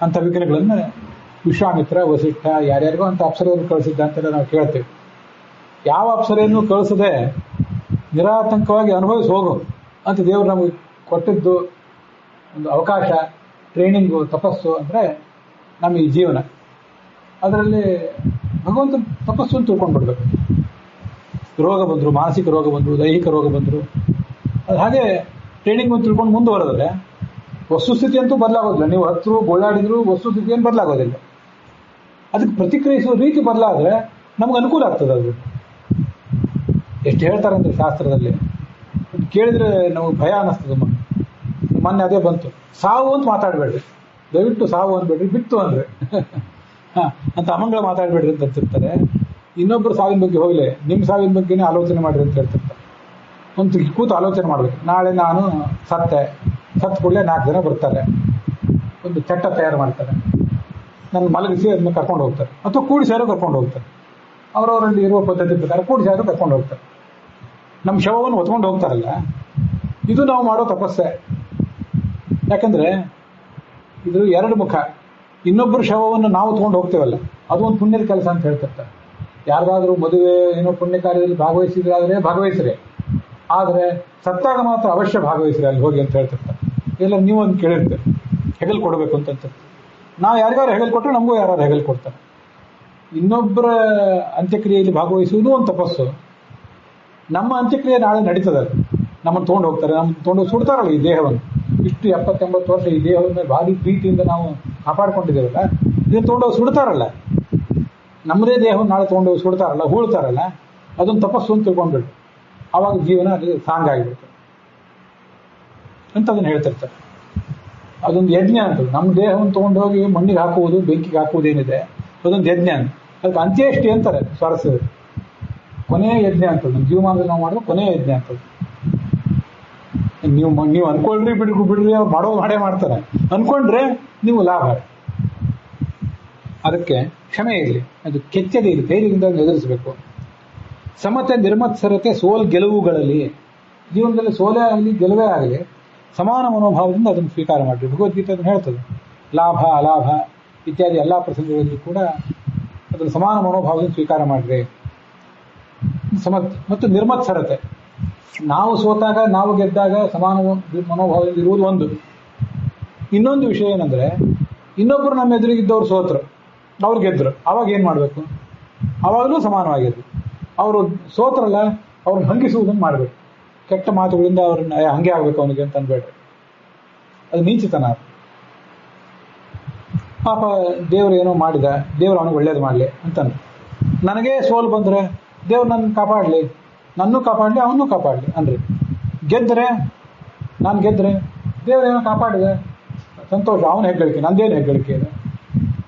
ಅಂಥ ವಿಘ್ನಗಳನ್ನು ವಿಶ್ವಾಮಿತ್ರ, ವಸಿಷ್ಠ, ಯಾರ್ಯಾರಿಗೋ ಅಂಥ ಅಪ್ಸರೆಯನ್ನು ಕಳಿಸಿದ್ದ ಅಂತೆಲ್ಲ ನಾವು ಕೇಳ್ತೇವೆ. ಯಾವ ಅಪ್ಸರೆಯನ್ನು ಕಳಿಸದೆ ನಿರಾತಂಕವಾಗಿ ಅನುಭವಿಸಿ ಹೋಗು ಅಂತ ದೇವರು ನಮಗೆ ಕೊಟ್ಟಿದ್ದು ಒಂದು ಅವಕಾಶ, ಟ್ರೈನಿಂಗು, ತಪಸ್ಸು ಅಂದರೆ ನಮ್ಮ ಈ ಜೀವನ. ಅದರಲ್ಲಿ ಭಗವಂತ ತಪಸ್ಸು ಅಂತ ತಿಳ್ಕೊಂಡ್ಬಿಡ್ಬೇಕು. ರೋಗ ಬಂದರು, ಮಾನಸಿಕ ರೋಗ ಬಂದರು, ದೈಹಿಕ ರೋಗ ಬಂದರು, ಅದು ಹಾಗೆ ಟ್ರೈನಿಂಗ್ ಅಂತ ತಿಳ್ಕೊಂಡು ಮುಂದುವರೆದ್ರೆ ವಸ್ತುಸ್ಥಿತಿ ಅಂತೂ ಬದಲಾಗೋದಿಲ್ಲ. ನೀವು ಹತ್ತು ಗೋಳಾಡಿದ್ರು ವಸ್ತುಸ್ಥಿತಿ ಏನು ಬದಲಾಗೋದಿಲ್ಲ. ಅದಕ್ಕೆ ಪ್ರತಿಕ್ರಿಯಿಸುವ ರೀತಿ ಬದಲಾದರೆ ನಮ್ಗೆ ಅನುಕೂಲ ಆಗ್ತದೆ. ಅದು ಎಷ್ಟು ಹೇಳ್ತಾರೆ ಅಂದರೆ ಶಾಸ್ತ್ರದಲ್ಲಿ ಕೇಳಿದರೆ ನಮಗೆ ಭಯ ಅನ್ನಿಸ್ತದೆ. ಮೊನ್ನೆ ಅದೇ ಬಂತು, ಸಾವು ಅಂತ ಮಾತಾಡಬೇಡ್ರಿ, ದಯವಿಟ್ಟು ಸಾವು ಅಂದ್ಬೇಡ್ರಿ, ಬಿತ್ತು ಅಂದರೆ ಅಂತ ಅಮಂಗಳ ಮಾತಾಡಬೇಡ್ರಿ ಅಂತ ಅಂತಿರ್ತಾರೆ. ಇನ್ನೊಬ್ಬರು ಸಾವಿನ ಬಗ್ಗೆ ಹೋಗಲಿ, ನಿಮ್ಮ ಸಾವಿನ ಬಗ್ಗೆನೇ ಆಲೋಚನೆ ಮಾಡಿರಿ ಅಂತ ಹೇಳ್ತಿರ್ತಾರೆ. ಒಂದು ಕೂತು ಆಲೋಚನೆ ಮಾಡಬೇಕು. ನಾಳೆ ನಾನು ಸತ್ತ ಕೂಡಲೇ 4 ಜನ ಬರ್ತಾರೆ, ಒಂದು ಚಟ್ಟ ತಯಾರು ಮಾಡ್ತಾರೆ, ನನ್ನ ಮಲಗಿಸಿ ಅದನ್ನ ಕರ್ಕೊಂಡು ಹೋಗ್ತಾರೆ, ಅಥವಾ ಕೂಡಿಸಾರು ಕರ್ಕೊಂಡು ಹೋಗ್ತಾರೆ. ಅವರವರಲ್ಲಿ ಇರುವ ಪದ್ಧತಿ ಪ್ರಕಾರ ಕೂಡಿಸಾರು ಕರ್ಕೊಂಡು ಹೋಗ್ತಾರೆ. ನಮ್ಮ ಶವವನ್ನು ಹೊತ್ಕೊಂಡು ಹೋಗ್ತಾರಲ್ಲ, ಇದು ನಾವು ಮಾಡೋ ತಪಸ್ಸೆ. ಯಾಕಂದರೆ ಇದು 2 ಮುಖ. ಇನ್ನೊಬ್ಬರ ಶವವನ್ನು ನಾವು ತೊಗೊಂಡು ಹೋಗ್ತೇವಲ್ಲ, ಅದು ಒಂದು ಪುಣ್ಯದ ಕೆಲಸ ಅಂತ ಹೇಳ್ತಿರ್ತಾರೆ. ಯಾರಿಗಾದ್ರೂ ಮದುವೆ ಏನೋ ಪುಣ್ಯ ಕಾರ್ಯದಲ್ಲಿ ಭಾಗವಹಿಸಿದ್ರೆ ಭಾಗವಹಿಸ್ರಿ, ಆದರೆ ಸತ್ತಾಗ ಮಾತ್ರ ಅವಶ್ಯ ಭಾಗವಹಿಸ್ರಿ ಅಲ್ಲಿ ಹೋಗಿ ಅಂತ ಹೇಳ್ತಿರ್ತಾರೆ. ಎಲ್ಲ ನೀವು ಒಂದು ಕೇಳಿರ್ತೀರಿ, ಹೆಗಲು ಕೊಡಬೇಕು ಅಂತ ಅಂತಿರ್ತೀವಿ. ನಾವು ಯಾರಿಗಾರು ಹೆಗಲು ಕೊಟ್ಟರೆ ನಮಗೂ ಯಾರು ಹೆಗಲು ಕೊಡ್ತಾರೆ. ಇನ್ನೊಬ್ಬರ ಅಂತ್ಯಕ್ರಿಯೆಯಲ್ಲಿ ಭಾಗವಹಿಸುವುದು ಒಂದು ತಪಸ್ಸು. ನಮ್ಮ ಅಂತ್ಯಕ್ರಿಯೆ ನಾಳೆ ನಡೀತದೆ, ನಮ್ಮನ್ನು ತೊಗೊಂಡು ಹೋಗ್ತಾರೆ, ನಮ್ಮನ್ನು ತೊಗೊಂಡು ಸುಡ್ತಾರಲ್ಲ ಈ ದೇಹವನ್ನು. ಇಷ್ಟು 70-80 ವರ್ಷ ಈ ದೇಹವನ್ನು ಭಾರಿ ಪ್ರೀತಿಯಿಂದ ನಾವು ಕಾಪಾಡ್ಕೊಂಡಿದ್ದೇವಲ್ಲ, ಇದನ್ನು ತೊಗೊಂಡೋಗಿ ಸುಡ್ತಾರಲ್ಲ, ನಮ್ಮದೇ ದೇಹವನ್ನು ನಾಳೆ ತೊಗೊಂಡೋಗಿ ಸುಡ್ತಾರಲ್ಲ, ಹೂಳ್ತಾರಲ್ಲ, ಅದೊಂದು ತಪಸ್ಸು ಅಂತ ತಿಳ್ಕೊಂಡ್ಬಿಟ್ಟು ಆವಾಗ ಜೀವನ ಅದು ಸಾಂಗ್ ಆಗಿಬಿಡ್ತದೆ ಅಂತ ಅದನ್ನು ಹೇಳ್ತಿರ್ತಾರೆ. ಅದೊಂದು ಯಜ್ಞ ಅಂತ. ನಮ್ಮ ದೇಹವನ್ನು ತೊಗೊಂಡೋಗಿ ಮಣ್ಣಿಗೆ ಹಾಕುವುದು, ಬೆಂಕಿಗೆ ಹಾಕುವುದೇನಿದೆ ಅದೊಂದು ಯಜ್ಞ ಅಂತ. ಅದಕ್ಕೆ ಅಂತ್ಯೇಷ್ಟಿ ಅಂತಾರೆ ಸ್ವಾರಸ್ಯದ. ಕೊನೆಯ ಯಜ್ಞ ಅಂತದ್ದು ನಮ್ಮ ಜೀವಮಾನದಲ್ಲಿ ನಾವು ಮಾಡೋದು ಕೊನೆಯ ಯಜ್ಞ ಅಂತದ್ದು. ನೀವು ಅನ್ಕೊಳ್ರಿ ಬಿಡ್ರಿ, ಅವ್ರು ಮಾಡೇ ಮಾಡ್ತಾರೆ. ಅನ್ಕೊಂಡ್ರೆ ನೀವು ಲಾಭ. ಅದಕ್ಕೆ ಕ್ಷಮೆ ಇರಲಿ, ಅದು ಕೆಚ್ಚದೆ ಇರಲಿ, ಧೈರ್ಯದಿಂದ ಎದುರಿಸಬೇಕು. ಸಮತೆ, ನಿರ್ಮತ್ಸರತೆ, ಗೆಲುವುಗಳಲ್ಲಿ ಜೀವನದಲ್ಲಿ ಸೋಲೇ ಆಗಲಿ ಗೆಲುವೇ ಆಗಲಿ ಸಮಾನ ಮನೋಭಾವದಿಂದ ಅದನ್ನು ಸ್ವೀಕಾರ ಮಾಡಿರಿ. ಭಗವದ್ಗೀತೆ ಅದನ್ನು ಹೇಳ್ತದೆ. ಲಾಭ ಅಲಾಭ ಇತ್ಯಾದಿ ಎಲ್ಲ ಪ್ರಸಂಗಗಳಲ್ಲಿ ಕೂಡ ಅದನ್ನು ಸಮಾನ ಮನೋಭಾವದಿಂದ ಸ್ವೀಕಾರ ಮಾಡಿರಿ. ಮತ್ತು ನಿರ್ಮತ್ಸರತೆ, ನಾವು ಸೋತಾಗ ನಾವು ಗೆದ್ದಾಗ ಸಮಾನ ಮನೋಭಾವದಿಂದ ಇರುವುದು ಒಂದು. ಇನ್ನೊಂದು ವಿಷಯ ಏನಂದರೆ, ಇನ್ನೊಬ್ಬರು ನಮ್ಮ ಎದುರಿಗಿದ್ದವ್ರು ಸೋತರು, ಅವ್ರು ಗೆದ್ದರು, ಅವಾಗ ಏನು ಮಾಡಬೇಕು? ಆವಾಗಲೂ ಸಮಾನವಾಗಿರ್ಬೇಕು. ಅವರು ಸೋತ್ರಲ್ಲ, ಅವ್ರನ್ನ ಹಂಗಿಸುವುದನ್ನು ಮಾಡಬೇಕು. ಕೆಟ್ಟ ಮಾತುಗಳಿಂದ ಅವ್ರನ್ನ ಹಂಗೆ ಆಗಬೇಕು ಅವನಿಗೆ ಅಂತ ಅನ್ಬೇಡ್ರಿ, ಅದು ನೀಚಿತನ. ಪಾಪ ದೇವರು ಏನೋ ಮಾಡಿದ, ದೇವರು ಅವನಿಗೆ ಒಳ್ಳೇದು ಮಾಡಲಿ ಅಂತಂದು. ನನಗೇ ಸೋಲು ಬಂದರೆ ದೇವ್ರು ನನ್ನ ಕಾಪಾಡಲಿ, ನನ್ನೂ ಕಾಪಾಡಲಿ, ಅವನ್ನೂ ಕಾಪಾಡಲಿ ಅನ್ರಿ. ನಾನು ಗೆದ್ದರೆ ದೇವರೇನೋ ಕಾಪಾಡಿದೆ, ಸಂತೋಷ, ಅವನ ಹೆಗ್ಗಳಿಕೆ, ನಂದೇನು ಹೆಗ್ಗಳಿಕೆ ಇದೆ.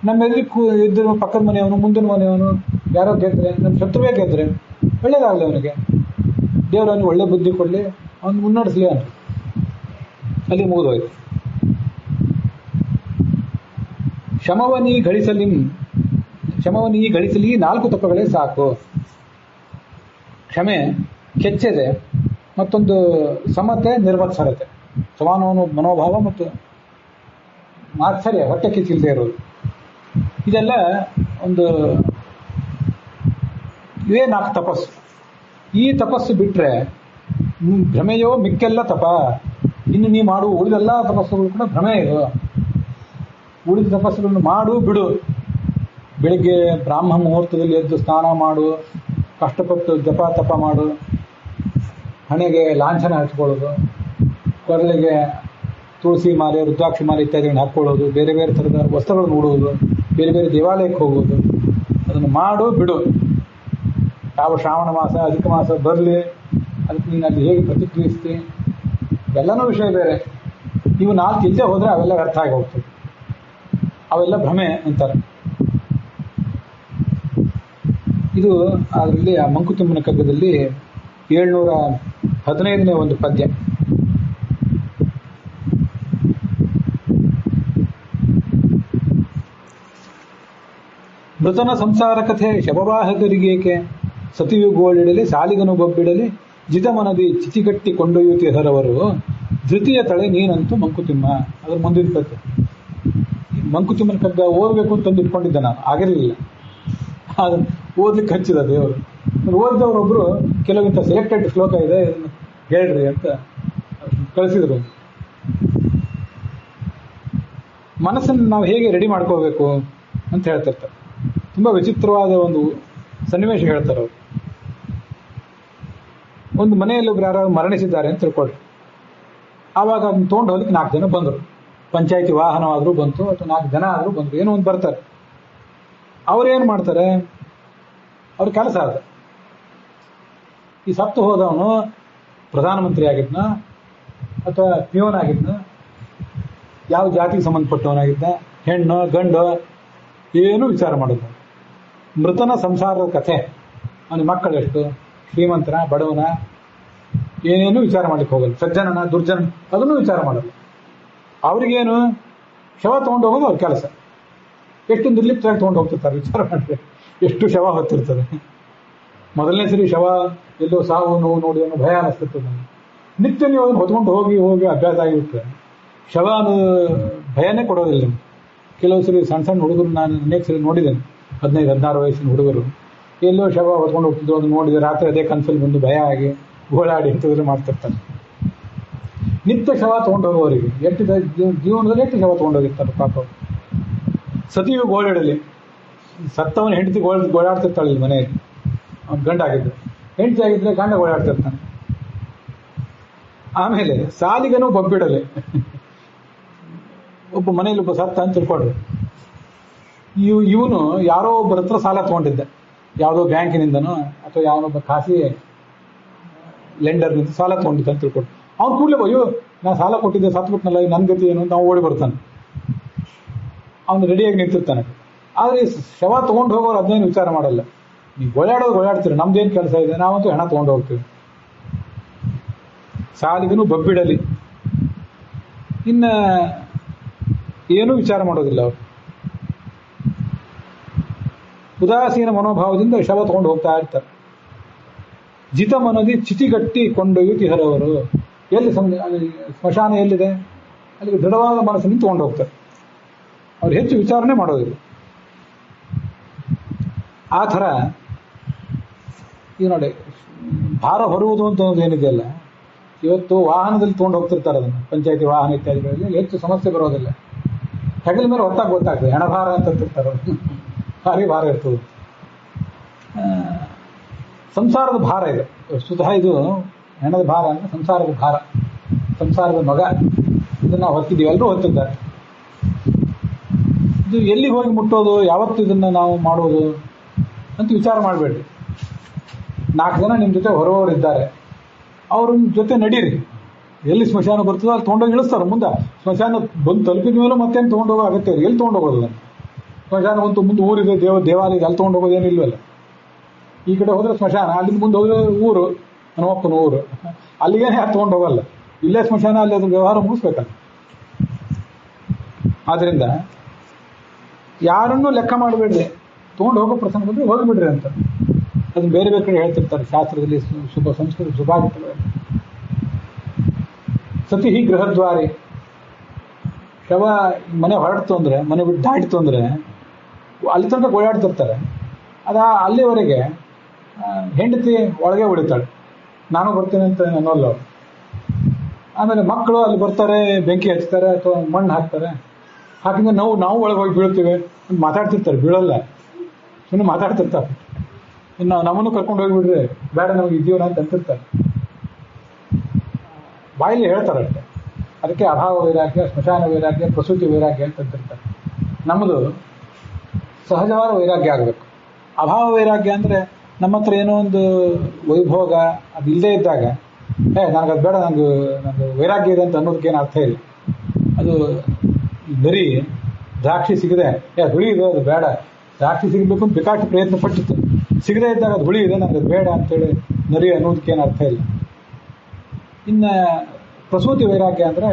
ನಮ್ಮ ಎದುರಿಗೆ ಇದ್ದರು ಪಕ್ಕದ ಮನೆಯವನು, ಮುಂದಿನ ಮನೆಯವನು ಯಾರೋ ಗೆದ್ದರೆ, ನಮ್ಮ ಶತ್ರುವೇ ಗೆದ್ದರೆ ಒಳ್ಳೇದಾಗಲಿ ಅವನಿಗೆ, ದೇವರು ಅವನಿಗೆ ಒಳ್ಳೆ ಬುದ್ಧಿ ಕೊಡಲಿ, ಅವನು ಮುನ್ನಡೆಸಲಿ ಅನ್ರಿ. ಅಲ್ಲಿ ಮುಗಿದೋಯ್ತು. ಶಮವನೀ ಗಳಿಸಲಿ 4 ತಪಗಳೇ ಸಾಕು. ಕ್ಷಮೆ, ಕೆಚ್ಚದೆ, ಮತ್ತೊಂದು ಸಮತೆ, ನಿರ್ಮತ್ಸರತೆ, ಸಮಾನವನು ಮನೋಭಾವ ಮತ್ತು ಮಾತ್ಸರ್ಯ, ಹೊಟ್ಟೆ ಕಿಚ್ಚಿಲ್ಲದೆ ಇರೋದು. ಇದೆಲ್ಲ ಒಂದು ಇವೇ 4 ತಪಸ್ಸು. ಈ ತಪಸ್ಸು ಬಿಟ್ಟರೆ ಭ್ರಮೆಯೋ ಮಿಕ್ಕೆಲ್ಲ ತಪ. ಇನ್ನು ನೀವು ಮಾಡುವ ಉಳಿದೆಲ್ಲ ತಪಸ್ಸುಗಳು ಕೂಡ ಭ್ರಮೆ ಇದು. ಉಳಿದ ತಪಸ್ಸುಗಳನ್ನು ಮಾಡು ಬಿಡು. ಬೆಳಿಗ್ಗೆ ಬ್ರಾಹ್ಮ ಮುಹೂರ್ತದಲ್ಲಿ ಎದ್ದು ಸ್ನಾನ ಮಾಡು, ಕಷ್ಟಪಟ್ಟು ಜಪ ತಪ ಮಾಡು, ಹಣೆಗೆ ಲಾಂಛನ ಹಚ್ಕೊಳ್ಳೋದು, ಕೊರಳಿಗೆ ತುಳಸಿ ಮಾಲೆ, ರುದ್ರಾಕ್ಷಿ ಮಾಲೆ ಇತ್ಯಾದಿಗಳನ್ನು ಹಾಕ್ಕೊಳ್ಳೋದು, ಬೇರೆ ಬೇರೆ ಥರದ ವಸ್ತ್ರಗಳನ್ನು ಉಡುವುದು, ಬೇರೆ ಬೇರೆ ದೇವಾಲಯಕ್ಕೆ ಹೋಗುವುದು, ಅದನ್ನು ಮಾಡು ಬಿಡು. ಯಾವ ಶ್ರಾವಣ ಮಾಸ ಅಧಿಕ ಮಾಸ ಬರಲಿ, ಅದಕ್ಕೆ ನೀನು ಅಲ್ಲಿ ಹೇಗೆ ಪ್ರತಿಕ್ರಿಯಿಸ್ತಿ, ಎಲ್ಲನೂ ವಿಷಯ ಬೇರೆ. ಇವು 4 ಇಲ್ಲದೆ ಹೋದರೆ ಅವೆಲ್ಲ ವ್ಯರ್ಥ ಆಗಿ ಹೋಗ್ತದೆ, ಅವೆಲ್ಲ ಭ್ರಮೆ ಅಂತಾರೆ. ಇದು ಅದರಲ್ಲಿ ಆ ಮಂಕುತಿಮ್ಮನ ಕಗ್ಗದಲ್ಲಿ 715ನೇ ಒಂದು ಪದ್ಯ. ಮೃತನ ಸಂಸಾರ ಕಥೆ ಶವವಾಹಕರಿಗೇಕೆ, ಸತಿಯು ಗೋಳಿಡಲಿ ಸಾಲಿಗನು ಬೊಬ್ಬಿಡಲಿ, ಜಿತಮನದಿ ಚಿಚಿಗಟ್ಟಿ ಕೊಂಡೊಯ್ಯುತ್ತಿಹರವರು, ಧೃತಿಯ ತಳೆ ನೀನಂತೂ ಮಂಕುತಿಮ್ಮ. ಅದ್ರ ಮುಂದಿನ ಕಥೆ. ಮಂಕುತಿಮ್ಮನ ಕಗ್ಗ ಓದಬೇಕು ಅಂತಂದು ಇಟ್ಕೊಂಡಿದ್ದೆ ನಾನು, ಆಗಿರಲಿಲ್ಲ. ಅದು ಓದ್ಲಿಕ್ಕೆ ಹಚ್ಚಿದ ದೇವರು. ಓದಿದವರೊಬ್ಬರು ಕೆಲವಿಂತ ಸೆಲೆಕ್ಟೆಡ್ ಶ್ಲೋಕ ಇದೆ, ಇದನ್ನು ಹೇಳ್ರಿ ಅಂತ ಕಳಿಸಿದ್ರು. ಮನಸ್ಸನ್ನು ನಾವು ಹೇಗೆ ರೆಡಿ ಮಾಡ್ಕೋಬೇಕು ಅಂತ ಹೇಳ್ತಿರ್ತಾರೆ. ತುಂಬ ವಿಚಿತ್ರವಾದ ಒಂದು ಸನ್ನಿವೇಶ ಹೇಳ್ತಾರೆ ಅವರು. ಒಂದು ಮನೆಯಲ್ಲಿ ಒಬ್ರು ಯಾರು ಮರಣಿಸಿದ್ದಾರೆ ಅಂತ ತಿಳ್ಕೊಳ್ರಿ. ಆವಾಗ ಅದನ್ನ ತೊಗೊಂಡು ಹೋಗ್ಲಿಕ್ಕೆ 4 ಜನ ಬಂದರು. ಪಂಚಾಯತಿ ವಾಹನವಾದರೂ ಬಂತು ಅಥವಾ 4 ಜನ ಆದರೂ ಬಂದರು, ಏನೋ ಒಂದು ಬರ್ತಾರೆ. ಅವ್ರೇನು ಮಾಡ್ತಾರೆ, ಅವ್ರ ಕೆಲಸ ಅದು. ಈ ಸತ್ತು ಹೋದವನು ಪ್ರಧಾನಮಂತ್ರಿ ಆಗಿದ್ನ ಅಥವಾ ಪಿಯೋನ್ ಆಗಿದ್ನ, ಯಾವ ಜಾತಿಗೆ ಸಂಬಂಧಪಟ್ಟವನಾಗಿದ್ದ, ಹೆಣ್ಣು ಗಂಡು, ಏನೂ ವಿಚಾರ ಮಾಡೋದು. ಮೃತನ ಸಂಸಾರದ ಕಥೆ, ಅವನ ಮಕ್ಕಳೆಷ್ಟು, ಶ್ರೀಮಂತನ ಬಡವನ, ಏನೇನು ವಿಚಾರ ಮಾಡ್ಲಿಕ್ಕೆ ಹೋಗಲ್ಲ. ಸಜ್ಜನನ ದುರ್ಜನ ಅದನ್ನು ವಿಚಾರ ಮಾಡಲ್ಲ. ಅವ್ರಿಗೇನು ಶವ ತೊಗೊಂಡು ಹೋಗೋದು ಅವ್ರ ಕೆಲಸ. ಎಷ್ಟು ನಿರ್ಲಿಪ್ತರಾಗಿ ತೊಗೊಂಡು ಹೋಗ್ತಿರ್ತಾರೆ ವಿಚಾರ ಮಾಡಿದ್ರೆ, ಎಷ್ಟು ಶವ ಹೊತ್ತಿರ್ತದೆ. ಮೊದಲನೇ ಸರಿ ಶವ ಎಲ್ಲೋ ಸಾವು ನೋವು ನೋಡಿ ಅನ್ನೋ ಭಯ ಅನಿಸ್ತಿರ್ತದೆ ನನಗೆ. ನಿತ್ಯ ನೀವು ಅದನ್ನು ಹೊತ್ಕೊಂಡು ಹೋಗಿ ಹೋಗಿ ಅಭ್ಯಾಸ ಆಗಿರುತ್ತೆ. ಶವ ಅನ್ನೋ ಭಯನೇ ಕೊಡೋದಿಲ್ಲ ನಿಮ್ಗೆ. ಕೆಲವು ಸರಿ ಸಣ್ಣ ಸಣ್ಣ ಹುಡುಗರು ನಾನು ಅನೇಕ ಸರಿ ನೋಡಿದ್ದೇನೆ, 15-16 ವಯಸ್ಸಿನ ಹುಡುಗರು ಎಲ್ಲೋ ಶವ ಹೊತ್ಕೊಂಡು ಹೋಗ್ತಿದ್ರು, ಅದನ್ನು ನೋಡಿದೆ. ರಾತ್ರಿ ಅದೇ ಕನಸಲ್ಲಿ ಬಂದು ಭಯ ಆಗಿ ಗೋಳಾಡಿ ಇಂಥದ್ರು ಮಾಡ್ತಿರ್ತಾರೆ. ನಿತ್ಯ ಶವ ತೊಗೊಂಡು ಹೋಗೋವರಿಗೆ ಎಷ್ಟು ಜೀವನದಲ್ಲಿ ಎಷ್ಟು ಶವ ತೊಗೊಂಡೋಗಿರ್ತಾರೆ ಪಾಪ. ಸತಿಯು ಗೋಳಾಡಲಿ, ಸತ್ತವನ ಹೆಂಡತಿ ಗೋಳಾಡ್ತಿರ್ತಾಳೆ ಇಲ್ಲಿ ಮನೆಯಲ್ಲಿ. ಅವ್ನು ಗಂಡಾಗಿದ್ದು, ಹೆಂಡತಿ ಆಗಿದ್ರೆ ಗಂಡ ಗೋಳಾಡ್ತಿರ್ತಾನೆ. ಆಮೇಲೆ ಸಾಲಿಗನು ಬಬ್ಬಿಡಲಿ. ಒಬ್ಬ ಮನೆಯಲ್ಲಿ ಒಬ್ಬ ಸತ್ತ ಅಂತ ತಿಳ್ಕೊಡ್ರಿ. ಇವನು ಯಾರೋ ಒಬ್ಬರ ಹತ್ರ ಸಾಲ ತೊಗೊಂಡಿದ್ದೆ, ಯಾವುದೋ ಬ್ಯಾಂಕಿನಿಂದನೋ ಅಥವಾ ಯಾವನೊಬ್ಬ ಖಾಸಗಿ ಲೆಂಡರ್ನಿಂದ ಸಾಲ ತೊಗೊಂಡಿದ್ದ ಅಂತ ತಿಳ್ಕೊಡ್ರಿ. ಅವ್ನು ಕೂಡಲೇ ಅಯ್ಯೋ ನಾನು ಸಾಲ ಕೊಟ್ಟಿದ್ದೆ, ಸತ್ಬಿಟ್ನಲ್ಲ, ನನ್ನ ಗತಿ ಏನು ಅಂತ ಅವ್ನು ಓಡಿ ಬರ್ತಾನೆ. ಅವನು ರೆಡಿಯಾಗಿ ನಿಂತಿರ್ತಾನೆ. ಆದರೆ ಶವ ತೊಗೊಂಡು ಹೋಗೋರು ಅದನ್ನೇನು ವಿಚಾರ ಮಾಡಲ್ಲ. ನೀವು ಗೋಳಾಡ್ತೀರಿ, ನಮ್ದೇನು ಕೆಲಸ ಇದೆ, ನಾವಂತೂ ಹಣ ತೊಗೊಂಡು ಹೋಗ್ತೀವಿ. ಸಾಲಿಗನು ಬಬ್ಬಿಡಲಿ. ಇನ್ನು ಏನೂ ವಿಚಾರ ಮಾಡೋದಿಲ್ಲ ಅವರು. ಉದಾಸೀನ ಮನೋಭಾವದಿಂದ ಶವ ತಗೊಂಡು ಹೋಗ್ತಾ ಇರ್ತಾರೆ. ಜಿತ ಮನದಿ ಚಿತಿಗಟ್ಟಿ ಕೊಂಡೊಯ್ಯುತ್ತಿಹರವರು. ಎಲ್ಲಿ ಸ್ಮಶಾನ ಎಲ್ಲಿದೆ ಅಲ್ಲಿಗೆ ದೃಢವಾದ ಮನಸ್ಸನ್ನು ತಗೊಂಡು ಹೋಗ್ತಾರೆ. ಅವ್ರು ಹೆಚ್ಚು ವಿಚಾರಣೆ ಮಾಡೋದಿಲ್ಲ. ಆ ಥರ ಈಗ ನೋಡಿ, ಭಾರ ಹೊರುವುದು ಅಂತ ಅನ್ನೋದು ಏನಿದೆಯಲ್ಲ, ಇವತ್ತು ವಾಹನದಲ್ಲಿ ತೊಗೊಂಡು ಹೋಗ್ತಿರ್ತಾರೆ ಅದನ್ನು, ಪಂಚಾಯತಿ ವಾಹನ ಇತ್ಯಾದಿಗಳಲ್ಲಿ ಹೆಚ್ಚು ಸಮಸ್ಯೆ ಬರೋದಿಲ್ಲ. ಹೆಗಲ ಮೇಲೆ ಗೊತ್ತಾಗ್ತದೆ, ಹೆಣಭಾರ ಅಂತ ತಿರ್ತಾರೆ, ಭಾರಿ ಭಾರ ಇರ್ತದೆ. ಸಂಸಾರದ ಭಾರ ಇದೆ ಸ್ವತಃ. ಇದು ಹೆಣದ ಭಾರ ಅಂದರೆ ಸಂಸಾರದ ಭಾರ, ಸಂಸಾರದ ಮಗ. ಇದನ್ನು ನಾವು ಹೊತ್ತಿದ್ದೀವಿ, ಎಲ್ಲರೂ ಹೊತ್ತಿದ್ದಾರೆ. ಇದು ಎಲ್ಲಿಗೆ ಹೋಗಿ ಮುಟ್ಟೋದು, ಯಾವತ್ತು ಇದನ್ನು ನಾವು ಮಾಡೋದು ಅಂತ ವಿಚಾರ ಮಾಡಬೇಡ್ರಿ. 4 ಜನ ನಿಮ್ಮ ಜೊತೆ ಹೊರವರಿದ್ದಾರೆ, ಅವ್ರ ಜೊತೆ ನಡೀರಿ. ಎಲ್ಲಿ ಸ್ಮಶಾನ ಬರ್ತದೋ ಅಲ್ಲಿ ತೊಗೊಂಡೋಗಿ ಇಳಿಸ್ತಾರೆ. ಮುಂದೆ ಸ್ಮಶಾನ ಬಂದು ತಲುಪಿದ ಮೇಲೂ ಮತ್ತೇನು ತೊಗೊಂಡೋಗೋ ಅಗತ್ಯ ಇಲ್ಲ. ಎಲ್ಲಿ ತೊಗೊಂಡೋಗೋದು ಅದನ್ನು? ಸ್ಮಶಾನ ಬಂತು, ಮುಂದೆ ಊರಿದೆ, ದೇವಾಲಯ, ಅಲ್ಲಿ ತೊಗೊಂಡೋಗೋದೇನಿಲ್ವಲ್ಲ. ಈ ಕಡೆ ಹೋದರೆ ಸ್ಮಶಾನ, ಅಲ್ಲಿಂದ ಮುಂದೆ ಹೋದರೆ ಊರು, ಹನುಮಪ್ಪನ ಊರು, ಅಲ್ಲಿಗೇನೆ ಯಾರು ತೊಗೊಂಡು ಹೋಗಲ್ಲ. ಇಲ್ಲೇ ಸ್ಮಶಾನ, ಅಲ್ಲಿ ಅದ್ರ ವ್ಯವಹಾರ ಮುಗಿಸ್ಬೇಕಲ್ಲ. ಆದ್ದರಿಂದ ಯಾರನ್ನೂ ಲೆಕ್ಕ ಮಾಡಬೇಡ್ರಿ. ತೊಗೊಂಡು ಹೋಗೋ ಪ್ರಸಂಗ ಬಂದರೆ ಹೋಗಿಬಿಡ್ರಿ ಅಂತ ಅದನ್ನು ಬೇರೆ ಬೇರೆ ಕಡೆ ಹೇಳ್ತಿರ್ತಾರೆ ಶಾಸ್ತ್ರದಲ್ಲಿ, ಸಂಸ್ಕೃತ ಸುಭಾಷಿತಗಳಲ್ಲಿ. ಸತಿ ಹೀ ಗೃಹದ್ವಾರಿ. ಶವ ಮನೆ ಹೊರಡ್ತು ಅಂದರೆ, ಮನೆ ಬಿಟ್ಟು ದಾಟಿತು ಅಂದರೆ ಅಲ್ಲಿ ತನಕ ಓಡಾಡ್ತಿರ್ತಾರೆ. ಅಲ್ಲಿವರೆಗೆ ಹೆಂಡತಿ ಒಳಗೆ ಉಳಿತಾಳೆ, ನಾನು ಬರ್ತೀನಿ ಅಂತ ಅನ್ನೋಲ್ಲ ಅವ್ರು. ಆಮೇಲೆ ಮಕ್ಕಳು ಅಲ್ಲಿ ಬರ್ತಾರೆ, ಬೆಂಕಿ ಹಚ್ತಾರೆ ಅಥವಾ ಮಣ್ಣು ಹಾಕ್ತಾರೆ. ಹಾಕಿದ್ರೆ ನಾವು ಒಳಗೆ ಹೋಗಿ ಬೀಳ್ತೀವಿ ಅಂತ ಮಾತಾಡ್ತಿರ್ತಾರೆ. ಬೀಳಲ್ಲ, ಸುಮ್ಮನೆ ಮಾತಾಡ್ತಿರ್ತಾರೆ. ಇನ್ನು ನಮ್ಮನ್ನು ಕರ್ಕೊಂಡು ಹೋಗಿಬಿಡ್ರಿ, ಬೇಡ ನಮಗೆ ಜೀವನ ಅಂತ ಅಂತಿರ್ತಾರೆ. ಬಾಯಲ್ಲಿ ಹೇಳ್ತಾರೆ ಅಷ್ಟೇ. ಅದಕ್ಕೆ ಅಭಾವ ವೈರಾಗ್ಯ, ಸ್ಮಶಾನ ವೈರಾಗ್ಯ, ಪ್ರಸೂತಿ ವೈರಾಗ್ಯ ಅಂತಂತಿರ್ತಾರೆ. ನಮ್ಮದು ಸಹಜವಾದ ವೈರಾಗ್ಯ ಆಗಬೇಕು. ಅಭಾವ ವೈರಾಗ್ಯ ಅಂದರೆ ನಮ್ಮ ಹತ್ರ ಏನೋ ಒಂದು ವೈಭೋಗ ಅದು ಇಲ್ಲದೇ ಇದ್ದಾಗ ನನಗದು ಬೇಡ, ನನಗೆ ವೈರಾಗ್ಯ ಇದೆ ಅಂತ ಅನ್ನೋದಕ್ಕೇನು ಅರ್ಥ ಇಲ್ಲ. ಅದು ಬರೀ ದ್ರಾಕ್ಷಿ ಸಿಗದೆ ಹುಳಿ ಇದೆ ಅದು ಬೇಡ, ದ್ರಾಕ್ಷಿ ಸಿಗಬೇಕು ಅಂತ ಬೇಕಾಷ್ಟು ಪ್ರಯತ್ನ ಪಟ್ಟಿತ್ತು, ಸಿಗದೇ ಇದ್ದಾಗ ಅದು ಹುಳಿ ಇದೆ ನನಗೆ ಅದು ಬೇಡ ಅಂತೇಳಿ ನರಿ ಅನ್ನೋದಕ್ಕೇನು ಅರ್ಥ ಇಲ್ಲ. ಇನ್ನು ಪ್ರಸೂತಿ ವೈರಾಗ್ಯ ಅಂದರೆ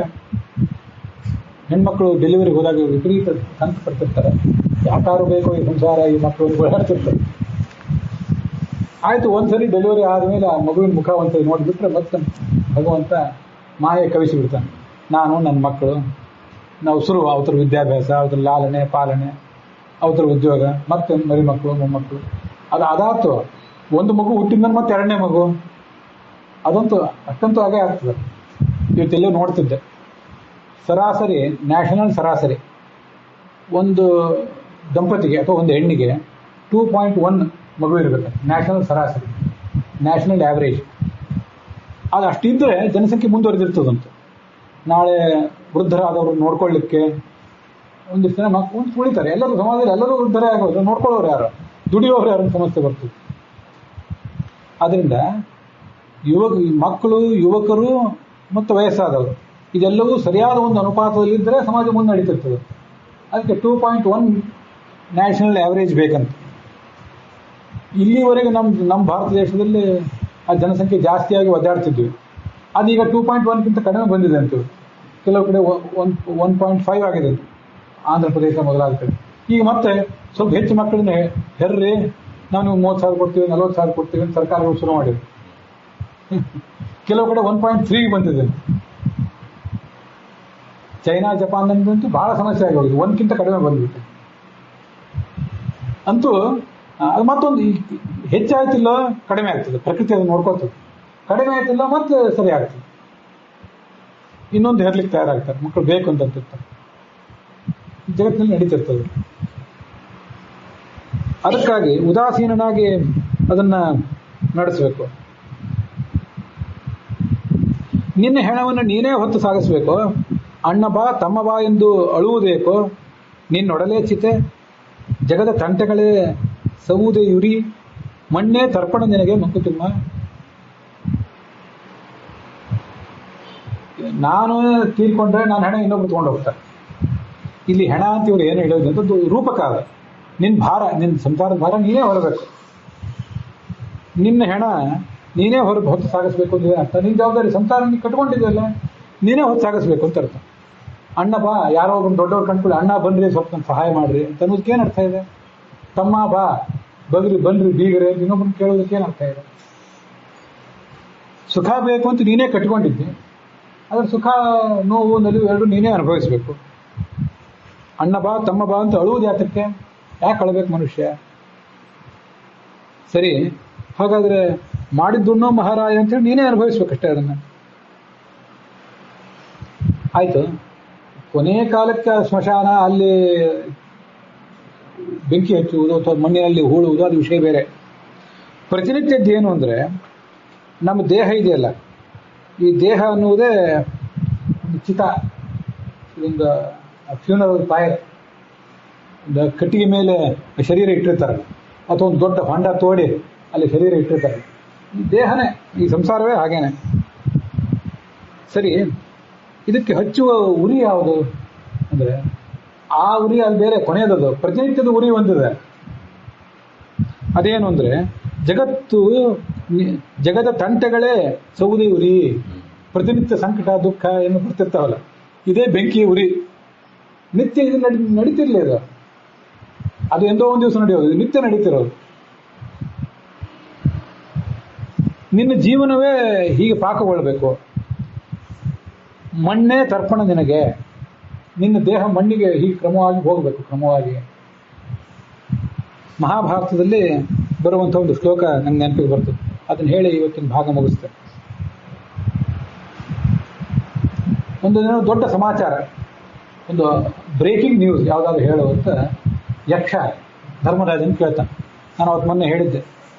ಹೆಣ್ಮಕ್ಳು ಡೆಲಿವರಿಗೆ ಹೋದಾಗ ವಿಪರೀತ ಕಂತ ಪಡ್ತಿರ್ತಾರೆ. ಯಾಕಾರು ಬೇಕೋ ಈ ಸಂಸಾರ, ಈ ಮಕ್ಕಳು ಓಡಾಡ್ತಿರ್ತಾರೆ. ಆಯಿತು, ಒಂದ್ಸರಿ ಡೆಲಿವರಿ ಆದಮೇಲೆ ಆ ಮಗುವಿನ ಮುಖ ಒಂದ್ಸರಿ ನೋಡಿಬಿಟ್ರೆ ಮತ್ತೆ ಭಗವಂತ ಮಾಯೆ ಕವಿಸಿಬಿಡ್ತಾನೆ. ನಾನು ನನ್ನ ಮಕ್ಕಳು ನಾವು ಶುರು, ಅವತರ ವಿದ್ಯಾಭ್ಯಾಸ, ಅವತರ ಲಾಲನೆ ಪಾಲನೆ, ಅವತರ ಉದ್ಯೋಗ, ಮತ್ತೆ ಮರಿ ಮಕ್ಕಳು ಮೊಮ್ಮಕ್ಕಳು. ಅದು ಅದಾತು ಒಂದು ಮಗು ಹುಟ್ಟಿದ ಮತ್ತೆ 2ನೇ ಮಗು, ಅದಂತೂ ಅಷ್ಟಂತೂ ಹಾಗೆ ಆಗ್ತದೆ. ಇವತ್ತೆಲ್ಲೋ ನೋಡ್ತಿದ್ದೆ, ಸರಾಸರಿ ನ್ಯಾಷನಲ್ ಸರಾಸರಿ ಒಂದು ದಂಪತಿಗೆ ಅಥವಾ ಒಂದು ಹೆಣ್ಣಿಗೆ 2.1 ಮಗು ಇರಬೇಕು. ನ್ಯಾಷನಲ್ ಸರಾಸರಿ, ನ್ಯಾಷನಲ್ ಆ್ಯಾವ್ರೇಜ್. ಅದು ಅಷ್ಟಿದ್ರೆ ಜನಸಂಖ್ಯೆ ಮುಂದುವರೆದಿರ್ತದಂತ. ನಾಳೆ ವೃದ್ಧರಾದವರು ನೋಡ್ಕೊಳ್ಳಿಕ್ಕೆ ಒಂದಿಷ್ಟು ಜನ ಉಳಿತಾರೆ. ಎಲ್ಲರೂ ಸಮಾಜದಲ್ಲಿ ಎಲ್ಲರೂ ವೃದ್ಧರೇ ಆಗೋದು, ನೋಡ್ಕೊಳ್ಳೋರು ಯಾರು, ದುಡಿಯೋರು ಯಾರು ಸಮಸ್ಯೆ ಬರ್ತದೆ. ಅದರಿಂದ ಮಕ್ಕಳು, ಯುವಕರು ಮತ್ತು ವಯಸ್ಸಾದವರು ಇದೆಲ್ಲವೂ ಸರಿಯಾದ ಒಂದು ಅನುಪಾತದಲ್ಲಿದ್ದರೆ ಸಮಾಜ ಮುಂದೆ ನಡೀತಿರ್ತದೆ. ಅದಕ್ಕೆ 2.1 ನ್ಯಾಷನಲ್ ಆವರೇಜ್ ಬೇಕಂತ. ಇಲ್ಲಿವರೆಗೆ ನಮ್ಮ ಭಾರತ ದೇಶದಲ್ಲಿ ಆ ಜನಸಂಖ್ಯೆ ಜಾಸ್ತಿಯಾಗಿ ಒದ್ದಾಡ್ತಿದ್ವಿ. ಅದೀಗ 2.1ಗಿಂತ ಕಡಿಮೆ ಬಂದಿದೆ ಅಂತ. ಕೆಲವು ಕಡೆ 1.5 ಆಗಿದೆ, ಆಂಧ್ರ ಪ್ರದೇಶ ಮೊದಲಾದ ಕಡೆ. ಈಗ ಮತ್ತೆ ಸ್ವಲ್ಪ ಹೆಚ್ಚು ಮಕ್ಕಳನ್ನ ಹೆರ್ರಿ, ನಾವು 30,000 ಕೊಡ್ತೀವಿ, 40,000 ಕೊಡ್ತೀವಿ ಅಂತ ಸರ್ಕಾರಗಳು ಶುರು ಮಾಡಿದೆ. ಕೆಲವು ಕಡೆ 1.3 ಬಂದಿದೆ. ಚೈನಾ, ಜಪಾನ್ ಅಂತೂ ಬಹಳ ಸಮಸ್ಯೆ ಆಗೋದು, 1ಕ್ಕಿಂತ ಕಡಿಮೆ ಬಂದ್ಬಿಟ್ಟು. ಅಂತೂ ಅದು ಮತ್ತೊಂದು ಹೆಚ್ಚಾಯ್ತಿಲ್ಲ, ಕಡಿಮೆ ಆಗ್ತದೆ. ಪ್ರಕೃತಿ ಅದನ್ನು ನೋಡ್ಕೋತದೆ. ಕಡಿಮೆ ಆಯ್ತಿಲ್ಲ, ಮತ್ತೆ ಸರಿ ಆಗ್ತದೆ. ಇನ್ನೊಂದು ಹೆರ್ಲಿಕ್ಕೆ ತಯಾರಾಗ್ತಾರೆ ಮಕ್ಕಳು, ಬೇಕು ಅಂತಿರ್ತಾರೆ. ಜಗತ್ತಿನಲ್ಲಿ ನಡೀತಿರ್ತದೆ. ಅದಕ್ಕಾಗಿ ಉದಾಸೀನನಾಗಿ ಅದನ್ನ ನಡೆಸಬೇಕು. ನಿನ್ನ ಹೆಣವನ್ನು ನೀನೇ ಹೊತ್ತು ಸಾಗಿಸಬೇಕು. ಅಣ್ಣ ಬಾ ತಮ್ಮ ಬಾ ಎಂದು ಅಳುವುದೇಕೋ, ನಿನ್ನೊಡಲೇ ಚಿತೆ ಜಗದ ತಂಟೆಗಳೇ ಸವುದೇ ಯುರಿ, ಮಣ್ಣೇ ತರ್ಪಣ ನಿನಗೆ ಮಂಕುತಿಮ್ಮ. ನಾನು ತೀರ್ಕೊಂಡ್ರೆ ನಾನು ಹೆಣ ಇನ್ನೊಬ್ರು ತಗೊಂಡು ಹೋಗ್ತಾರೆ. ಇಲ್ಲಿ ಹೆಣ ಅಂತ ಇವ್ರು ಏನು ಹೇಳೋದು ಅಂತ ರೂಪಕ ಅದ. ನಿನ್ನ ಭಾರ, ನಿನ್ನ ಸಂಸಾರದ ಭಾರ ನೀನೇ ಹೊರಬೇಕು. ನಿನ್ನ ಹೆಣ ನೀನೇ ಹೊತ್ತು ಸಾಗಿಸ್ಬೇಕು ಅಂತ ಅರ್ಥ. ನಿನ್ನ ಜವಾಬ್ದಾರಿ ಸಂಸಾರ ನೀನು ಕಟ್ಕೊಂಡಿದೆಯಲ್ಲ, ನೀನೇ ಹೊತ್ತು ಸಾಗಿಸ್ಬೇಕು ಅಂತ ಅರ್ಥ. ಅಣ್ಣ ಬಾ, ಯಾರೋ ಒಬ್ಬರು ದೊಡ್ಡವ್ರು ಕಂಡ್ಕೊಳ್ಳಿ, ಅಣ್ಣ ಬನ್ರಿ ಸ್ವಲ್ಪ ನಂಗೆ ಸಹಾಯ ಮಾಡ್ರಿ ಅಂತ ಅನ್ನೋದಕ್ಕೆ ಏನು ಅರ್ಥ ಇದೆ? ತಮ್ಮ ಬಾ, ಬನ್ರಿ ಬೀಗರೆ ಇನ್ನೊಬ್ಬರನ್ನ ಕೇಳೋದಕ್ಕೆ ಏನು ಅರ್ಥ ಇದೆ? ಸುಖ ಬೇಕು ಅಂತ ನೀನೇ ಕಟ್ಕೊಂಡಿದ್ದೆ, ಅದ್ರ ಸುಖ ನೋವು ನಲಿವು ಎರಡು ನೀನೇ ಅನುಭವಿಸ್ಬೇಕು. ಅಣ್ಣ ಬಾ ತಮ್ಮ ಬಾ ಅಂತ ಅಳುವುದು ಯಾತಕ್ಕೆ? ಯಾಕೆ ಅಳಬೇಕು ಮನುಷ್ಯ? ಸರಿ, ಹಾಗಾದ್ರೆ ಮಾಡಿದ್ದುಣ್ಣೋ ಮಹಾರಾಯ ಅಂತೇಳಿ ನೀನೇ ಅನುಭವಿಸ್ಬೇಕಷ್ಟೇ ಅದನ್ನ. ಆಯ್ತು, ಕೊನೆ ಕಾಲಕ್ಕೆ ಸ್ಮಶಾನ, ಅಲ್ಲಿ ಬೆಂಕಿ ಹಚ್ಚುವುದು ಅಥವಾ ಮಣ್ಣಿನಲ್ಲಿ ಹೂಳುವುದು ಅದು ವಿಷಯ ಬೇರೆ. ಪ್ರತಿನಿತ್ಯದ್ದು ಏನು ಅಂದರೆ, ನಮ್ಮ ದೇಹ ಇದೆಯಲ್ಲ, ಈ ದೇಹ ಅನ್ನುವುದೇ ಒಂದು ಚಿತ, ಇದೊಂದು ಫ್ಯೂನರಲ್ ಫೈರ್. ಒಂದು ಕಟ್ಟಿಗೆ ಮೇಲೆ ಶರೀರ ಇಟ್ಟಿರ್ತಾರೆ, ಅಥವಾ ಒಂದು ದೊಡ್ಡ ಹೊಂಡ ತೋಡಿ ಅಲ್ಲಿ ಶರೀರ ಇಟ್ಟಿರ್ತಾರೆ. ಈ ದೇಹನೇ, ಈ ಸಂಸಾರವೇ ಹಾಗೇನೆ. ಸರಿ, ಇದಕ್ಕೆ ಹಚ್ಚುವ ಉರಿ ಯಾವುದು ಅಂದರೆ, ಆ ಉರಿ ಅಲ್ಲಿ ಬೇರೆ, ಕೊನೆಯದದು. ಪ್ರತಿನಿತ್ಯದ ಉರಿ ಒಂದಿದೆ. ಅದೇನು ಅಂದರೆ, ಜಗದ ತಂಟೆಗಳೇ ಸೌದೆ ಉರಿ. ಪ್ರತಿನಿತ್ಯ ಸಂಕಟ ದುಃಖ ಏನು ಬರ್ತಿರ್ತಾವಲ್ಲ, ಇದೇ ಬೆಂಕಿ ಉರಿ. ನಿತ್ಯ ಇದು ನಡೀತಿರ್ಲಿ. ಅದು ಎಂದೋ ಒಂದು ದಿವಸ ನಡೆಯೋದು, ಇದು ನಿತ್ಯ ನಡೀತಿರೋದು. ನಿನ್ನ ಜೀವನವೇ ಹೀಗೆ ಪಾಕಗೊಳ್ಳಬೇಕು. ಮಣ್ಣೇ ತರ್ಪಣ ನಿನಗೆ. ನಿನ್ನ ದೇಹ ಮಣ್ಣಿಗೆ ಹೀಗೆ ಕ್ರಮವಾಗಿ ಹೋಗಬೇಕು, ಕ್ರಮವಾಗಿ. ಮಹಾಭಾರತದಲ್ಲಿ ಬರುವಂಥ ಒಂದು ಶ್ಲೋಕ ನಂಗೆ ನೆನಪಿಗೆ ಬರ್ತದೆ, ಅದನ್ನು ಹೇಳಿ ಇವತ್ತಿನ ಭಾಗ ಮುಗಿಸ್ತೇನೆ. ಒಂದು ದೊಡ್ಡ ಸಮಾಚಾರ, ಒಂದು ಬ್ರೇಕಿಂಗ್ ನ್ಯೂಸ್ ಯಾವುದಾದ್ರು ಹೇಳುವಂತ ಯಕ್ಷ ಧರ್ಮರಾಜನ್ ಕೇಳ್ತಾನೆ. ನಾನು ಅವತ್ತು ಮೊನ್ನೆ ಹೇಳಿದ್ದೆ,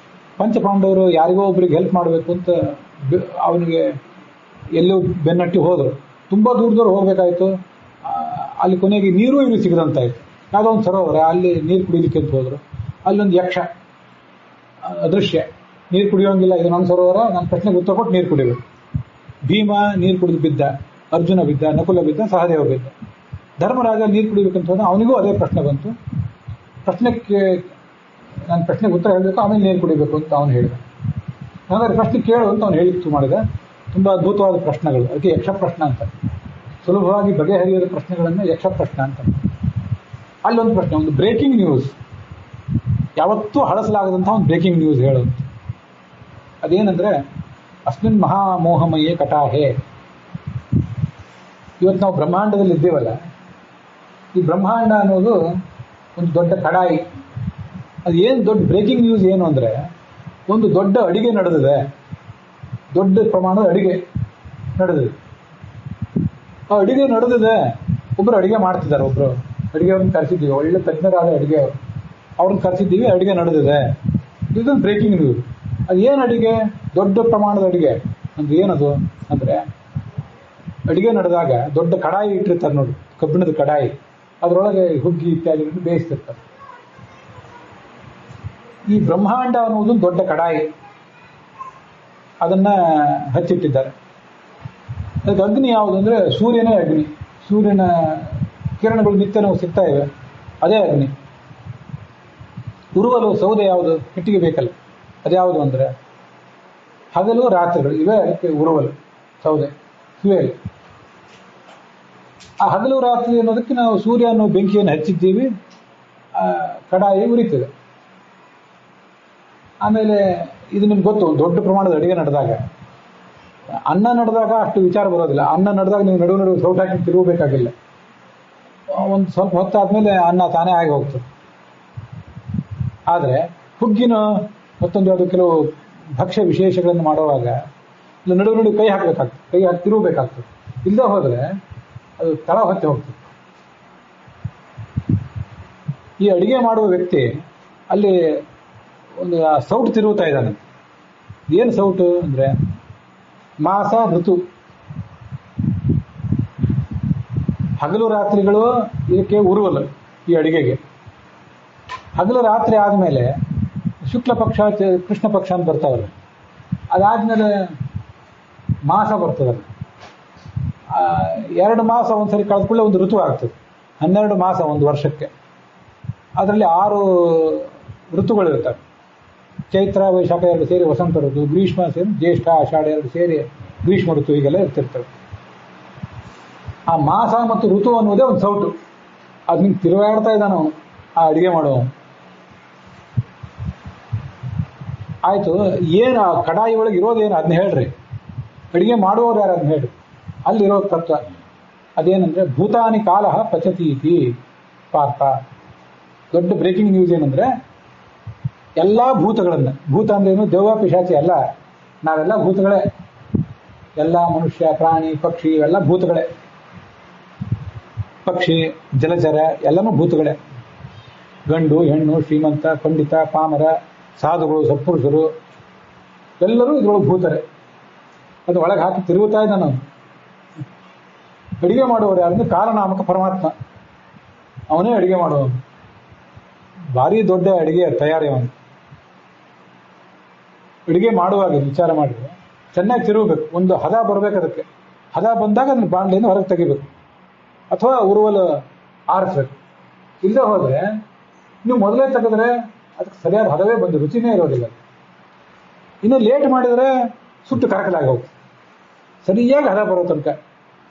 ಪಂಚಪಾಂಡವರು ಯಾರಿಗೋ ಒಬ್ರಿಗೆ ಹೆಲ್ಪ್ ಮಾಡಬೇಕು ಅಂತ ಅವನಿಗೆ ಎಲ್ಲೂ ಬೆನ್ನಟ್ಟಿ ಹೋದರು. ತುಂಬ ದೂರದವ್ರು ಹೋಗ್ಬೇಕಾಯ್ತು. ಅಲ್ಲಿ ಕೊನೆಗೆ ನೀರು ಇವರು ಸಿಗದಂತಾಯ್ತು. ಯಾವುದೋ ಒಂದು ಸರೋವರ, ಅಲ್ಲಿ ನೀರು ಕುಡಿಲಿಕ್ಕೆ ಅಂತ ಹೋದರು. ಅಲ್ಲೊಂದು ಯಕ್ಷ ಅದೃಶ್ಯ, ನೀರು ಕುಡಿಯೋಂಗಿಲ್ಲ, ಇದು ನನ್ನ ಸರೋವರ, ನನ್ನ ಪ್ರಶ್ನೆಗೆ ಉತ್ತರ ಕೊಟ್ಟು ನೀರು ಕುಡಿಬೇಕು. ಭೀಮ ನೀರು ಕುಡಿದು ಬಿದ್ದ, ಅರ್ಜುನ ಬಿದ್ದ, ನಕುಲ ಬಿದ್ದ, ಸಹದೇವ ಬಿದ್ದ. ಧರ್ಮರಾಜ ನೀರು ಕುಡಿಬೇಕಂತ ಹೋದ, ಅವನಿಗೂ ಅದೇ ಪ್ರಶ್ನೆ ಬಂತು. ನನ್ನ ಪ್ರಶ್ನೆಗೆ ಉತ್ತರ ಹೇಳಬೇಕು, ಆಮೇಲೆ ನೀರು ಕುಡಿಬೇಕು ಅಂತ ಅವನು ಹೇಳಿದ. ಹಾಗಾದ್ರೆ ಪ್ರಶ್ನೆ ಕೇಳು ಅಂತ ಅವನು ಹೇಳಿತ್ತು ಮಾಡಿದ. ತುಂಬ ಅದ್ಭುತವಾದ ಪ್ರಶ್ನೆಗಳು, ಅದಕ್ಕೆ ಯಕ್ಷ ಪ್ರಶ್ನೆ ಅಂತ. ಸುಲಭವಾಗಿ ಬಗೆಹರಿಯದ ಪ್ರಶ್ನೆಗಳನ್ನು ಯಕ್ಷ ಪ್ರಶ್ನೆ ಅಂತ. ಅಲ್ಲೊಂದು ಪ್ರಶ್ನೆ, ಒಂದು ಬ್ರೇಕಿಂಗ್ ನ್ಯೂಸ್, ಯಾವತ್ತೂ ಹಳಸಲಾಗದಂಥ ಒಂದು ಬ್ರೇಕಿಂಗ್ ನ್ಯೂಸ್ ಹೇಳೋದು. ಅದೇನೆಂದರೆ, ಅಸ್ಮಿನ್ ಮಹಾಮೋಹಮಯೇ ಕಟಾಹೆ. ಇವತ್ತು ನಾವು ಬ್ರಹ್ಮಾಂಡದಲ್ಲಿ ಇದ್ದೇವಲ್ಲ, ಈ ಬ್ರಹ್ಮಾಂಡ ಅನ್ನೋದು ಒಂದು ದೊಡ್ಡ ಕಡಾಯಿ. ಅದು ಏನು ದೊಡ್ಡ ಬ್ರೇಕಿಂಗ್ ನ್ಯೂಸ್ ಏನು ಅಂದರೆ, ಒಂದು ದೊಡ್ಡ ಅಡಿಗೆ ನಡೆದಿದೆ, ದೊಡ್ಡ ಪ್ರಮಾಣದ ಅಡಿಗೆ ನಡೆದಿದೆ. ಆ ಅಡಿಗೆ ನಡೆದಿದೆ, ಒಬ್ಬರು ಅಡಿಗೆ ಮಾಡ್ತಿದ್ದಾರೆ, ಒಬ್ಬರು ಅಡಿಗೆಯವ್ರನ್ನ ಕರೆಸಿದ್ದೀವಿ, ಒಳ್ಳೆ ತಜ್ಞರಾದ ಅಡಿಗೆಯವರು, ಅವ್ರನ್ನ ಕರೆಸಿದ್ದೀವಿ, ಅಡಿಗೆ ನಡೆದಿದೆ. ಇದೊಂದು ಬ್ರೇಕಿಂಗ್ ನ್ಯೂಸ್. ಅದು ಏನು ಅಡಿಗೆ? ದೊಡ್ಡ ಪ್ರಮಾಣದ ಅಡಿಗೆ, ಅಂದ್ರೆ ಏನದು ಅಂದ್ರೆ ಅಡಿಗೆ ನಡೆದಾಗ ದೊಡ್ಡ ಕಡಾಯಿ ಇಟ್ಟಿರ್ತಾರೆ ನೋಡಿ, ಕಬ್ಬಿಣದ ಕಡಾಯಿ, ಅದರೊಳಗೆ ಹುಗ್ಗಿ ಇತ್ಯಾದಿಗಳನ್ನು ಬೇಯಿಸ್ತಿರ್ತಾರೆ. ಈ ಬ್ರಹ್ಮಾಂಡ ಅನ್ನುವುದು ದೊಡ್ಡ ಕಡಾಯಿ, ಅದನ್ನ ಹಚ್ಚಿಟ್ಟಿದ್ದಾರೆ. ಅದಕ್ಕೆ ಅಗ್ನಿ ಯಾವುದು ಅಂದ್ರೆ ಸೂರ್ಯನೇ ಅಗ್ನಿ. ಸೂರ್ಯನ ಕಿರಣಗಳು ನಿತ್ಯ ನಾವು ಸಿಗ್ತಾ ಇವೆ, ಅದೇ ಅಗ್ನಿ. ಉರುವಲು ಸೌದೆ ಯಾವುದು? ಇಟ್ಟಿಗೆ ಬೇಕಲ್ಲ, ಅದ್ಯಾವುದು ಅಂದ್ರೆ ಹಗಲು ರಾತ್ರಿಗಳು ಇವೇ ಅದಕ್ಕೆ ಉರುವಲು, ಸೌದೆ, ಫ್ಯೂಯಲ್. ಆ ಹಗಲು ರಾತ್ರಿ ಅನ್ನೋದಕ್ಕೆ ನಾವು ಸೂರ್ಯ ಅನ್ನೋ ಬೆಂಕಿಯನ್ನು ಹಚ್ಚಿದ್ದೀವಿ, ಕಡಾಯಿ ಉರಿತದೆ. ಆಮೇಲೆ ಇದು ನಿಮ್ಗೆ ಗೊತ್ತು, ದೊಡ್ಡ ಪ್ರಮಾಣದ ಅಡಿಗೆ ನಡೆದಾಗ, ಅನ್ನ ನಡೆದಾಗ ಅಷ್ಟು ವಿಚಾರ ಬರೋದಿಲ್ಲ. ಅನ್ನ ನಡೆದಾಗ ನೀವು ನಡುವೆ ಸೌಟ್ ಹಾಕಿ ತಿರುಗಬೇಕಾಗಿಲ್ಲ, ಒಂದು ಸ್ವಲ್ಪ ಹೊತ್ತಾದ್ಮೇಲೆ ಅನ್ನ ತಾನೇ ಆಗಿ ಹೋಗ್ತದೆ. ಆದರೆ ಹುಗ್ಗಿನ ಮತ್ತೊಂದು ಯಾವುದು ಕೆಲವು ಭಕ್ಷ್ಯ ವಿಶೇಷಗಳನ್ನು ಮಾಡುವಾಗ ಇಲ್ಲ ನಡುವೆ ಕೈ ಹಾಕಬೇಕಾಗ್ತದೆ, ಕೈ ಹಾಕಿ ತಿರುಗಬೇಕಾಗ್ತದೆ. ಇಲ್ಲದೆ ಹೋದರೆ ಅದು ತಳ ಹೊತ್ತೆ ಹೋಗ್ತದೆ. ಈ ಅಡಿಗೆ ಮಾಡುವ ವ್ಯಕ್ತಿ ಅಲ್ಲಿ ಒಂದು ಸೌಟು ತಿರುಗುತ್ತಾ ಇದ್ದಾನೆ. ಏನು ಸೌಟು ಅಂದ್ರೆ ಮಾಸ ಋತು, ಹಗಲು ರಾತ್ರಿಗಳು ಇದಕ್ಕೆ ಉರುವಲು, ಈ ಅಡಿಗೆಗೆ. ಹಗಲು ರಾತ್ರಿ ಆದಮೇಲೆ ಶುಕ್ಲ ಪಕ್ಷ, ಕೃಷ್ಣ ಪಕ್ಷ ಅಂತ ಬರ್ತಾವಲ್ಲ, ಅದಾದ್ಮೇಲೆ ಮಾಸ ಬರ್ತದಲ್ಲ. 2 ಮಾಸ ಒಂದ್ಸರಿ ಕಳೆದ್ಕೊಳ್ಳೆ ಒಂದು ಋತು ಆಗ್ತದೆ. 12 ಮಾಸ ಒಂದು ವರ್ಷಕ್ಕೆ. ಅದರಲ್ಲಿ 6 ಋತುಗಳಿರ್ತವೆ. ಚೈತ್ರ ವೈಶಾಖ 2 ಸೇರಿ ವಸಂತ ಋತು, ಗ್ರೀಷ್ಮ ಸೇರಿ ಜ್ಯೇಷ್ಠ ಆಷಾಢ 2 ಸೇರಿ ಗ್ರೀಷ್ಮ ಋತು, ಹೀಗೆಲ್ಲ ಇರ್ತಿರ್ತವೆ. ಆ ಮಾಸ ಮತ್ತು ಋತು ಅನ್ನೋದೇ ಒಂದು ಸೌಟು. ಅದು ನಿಂಗೆ ತಿರುಗಾಡ್ತಾ ಇದ್ದಾನ ಅವನು, ಆ ಅಡಿಗೆ ಮಾಡುವವನು. ಆಯ್ತು, ಏನು ಆ ಕಡಾಯಿ ಒಳಗೆ ಇರೋದೇನು ಅದನ್ನ ಹೇಳ್ರಿ, ಅಡಿಗೆ ಮಾಡುವವ್ರು ಯಾರು ಅದನ್ನ ಹೇಳ್ರಿ. ಅಲ್ಲಿರೋ ತತ್ವ ಅದೇನಂದ್ರೆ ಭೂತಾನಿ ಕಾಲ ಪಚತೀತಿ ಪಾರ್ಥ. ದೊಡ್ಡ ಬ್ರೇಕಿಂಗ್ ನ್ಯೂಸ್ ಏನಂದ್ರೆ ಎಲ್ಲ ಭೂತಗಳನ್ನ, ಭೂತ ಅಂದ್ರೇನು ದೆವ್ವ ಪಿಶಾಚಿ ಅಲ್ಲ, ನಾವೆಲ್ಲ ಭೂತಗಳೇ. ಎಲ್ಲ ಮನುಷ್ಯ ಪ್ರಾಣಿ ಪಕ್ಷಿ ಇವೆಲ್ಲ ಭೂತಗಳೇ. ಪಕ್ಷಿ ಜಲಚರ ಎಲ್ಲನೂ ಭೂತಗಳೇ. ಗಂಡು ಹೆಣ್ಣು, ಶ್ರೀಮಂತ ಪಂಡಿತ ಪಾಮರ, ಸಾಧುಗಳು ಸತ್ಪುರುಷರು ಎಲ್ಲರೂ ಇದ್ರೊಳಗೆ ಭೂತರೇ. ಅದು ಒಳಗೆ ಹಾಕಿ ತಿರುಗುತ್ತಾ ಇದ್ದ ನಾವು. ಅಡಿಗೆ ಮಾಡುವವರು ಯಾರಂದ್ರೆ ಕಾಲನಾಮಕ ಪರಮಾತ್ಮ, ಅವನೇ ಅಡಿಗೆ ಮಾಡುವವನು. ಭಾರಿ ದೊಡ್ಡ ಅಡಿಗೆ ತಯಾರಿ ಅವನು. ಅಡಿಗೆ ಮಾಡುವಾಗ ವಿಚಾರ ಮಾಡಿದ್ರೆ ಚೆನ್ನಾಗಿ ತಿರುಗಬೇಕು, ಒಂದು ಹದ ಬರಬೇಕು. ಅದಕ್ಕೆ ಹದ ಬಂದಾಗ ಅದನ್ನ ಬಾಂಡ್ಲಿಂದ ಹೊರಗೆ ತೆಗಿಬೇಕು, ಅಥವಾ ಉರುವಲು ಆರಿಸ್ಬೇಕು. ಇಲ್ಲದೆ ಹೋದ್ರೆ ನೀವು ಮೊದಲೇ ತೆಗೆದ್ರೆ ಅದಕ್ಕೆ ಸರಿಯಾದ ಹದವೇ ಬಂದು ರುಚಿನೇ ಇರೋದಿಲ್ಲ. ಇನ್ನು ಲೇಟ್ ಮಾಡಿದರೆ ಸುಟ್ಟು ಕರಕಲಾಗಿ ಹೋಗ್ತದೆ. ಸರಿಯಾಗಿ ಹದ ಬರೋ ತನಕ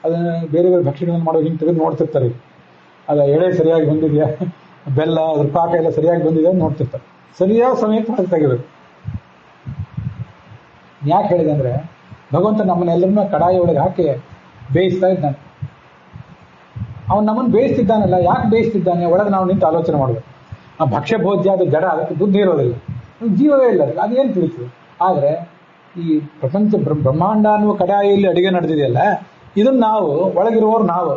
ಅದನ್ನು ಬೇರೆ ಬೇರೆ ಭಕ್ಷಣಗಳನ್ನು ಮಾಡೋ ಹಿಂಗೆ ತೆಗೆದು ನೋಡ್ತಿರ್ತಾರೆ. ಅದು ಎಳೆ ಸರಿಯಾಗಿ ಬಂದಿದೆಯಾ, ಬೆಲ್ಲ ಅದ್ರ ಪಾಕ ಎಲ್ಲ ಸರಿಯಾಗಿ ಬಂದಿದೆ ಅಂತ ನೋಡ್ತಿರ್ತಾರೆ. ಸರಿಯಾದ ಸಮಯಕ್ಕೆ ಹೊರಗೆ ತೆಗಿಬೇಕು. ಯಾಕೆ ಹೇಳಿದೆ ಅಂದರೆ ಭಗವಂತ ನಮ್ಮನ್ನೆಲ್ಲರನ್ನ ಕಡಾಯಿ ಒಳಗೆ ಹಾಕಿ ಬೇಯಿಸ್ತಾ ಇದ್ದಾನೆ. ಅವನು ನಮ್ಮನ್ನು ಬೇಯಿಸ್ತಿದ್ದಾನಲ್ಲ, ಯಾಕೆ ಬೇಯಿಸ್ತಿದ್ದಾನೆ ಒಳಗೆ ನಾವು ನಿಂತು ಆಲೋಚನೆ ಮಾಡಬೇಕು. ಆ ಭಕ್ಷ್ಯ ಭೋಜ್ಯ ಅದು ಜಡ, ಅದಕ್ಕೆ ಬುದ್ಧಿ ಇರೋದಿಲ್ಲ, ಜೀವವೇ ಇಲ್ಲ, ಅದೇನು ತಿಳಿತು. ಆದರೆ ಈ ಪ್ರಪಂಚ ಬ್ರಹ್ಮಾಂಡ ಅನ್ನುವ ಕಡಾಯಿಯಲ್ಲಿ ಅಡಿಗೆ ನಡೆದಿದೆಯಲ್ಲ, ಇದನ್ನು ನಾವು ಒಳಗಿರುವವರು ನಾವು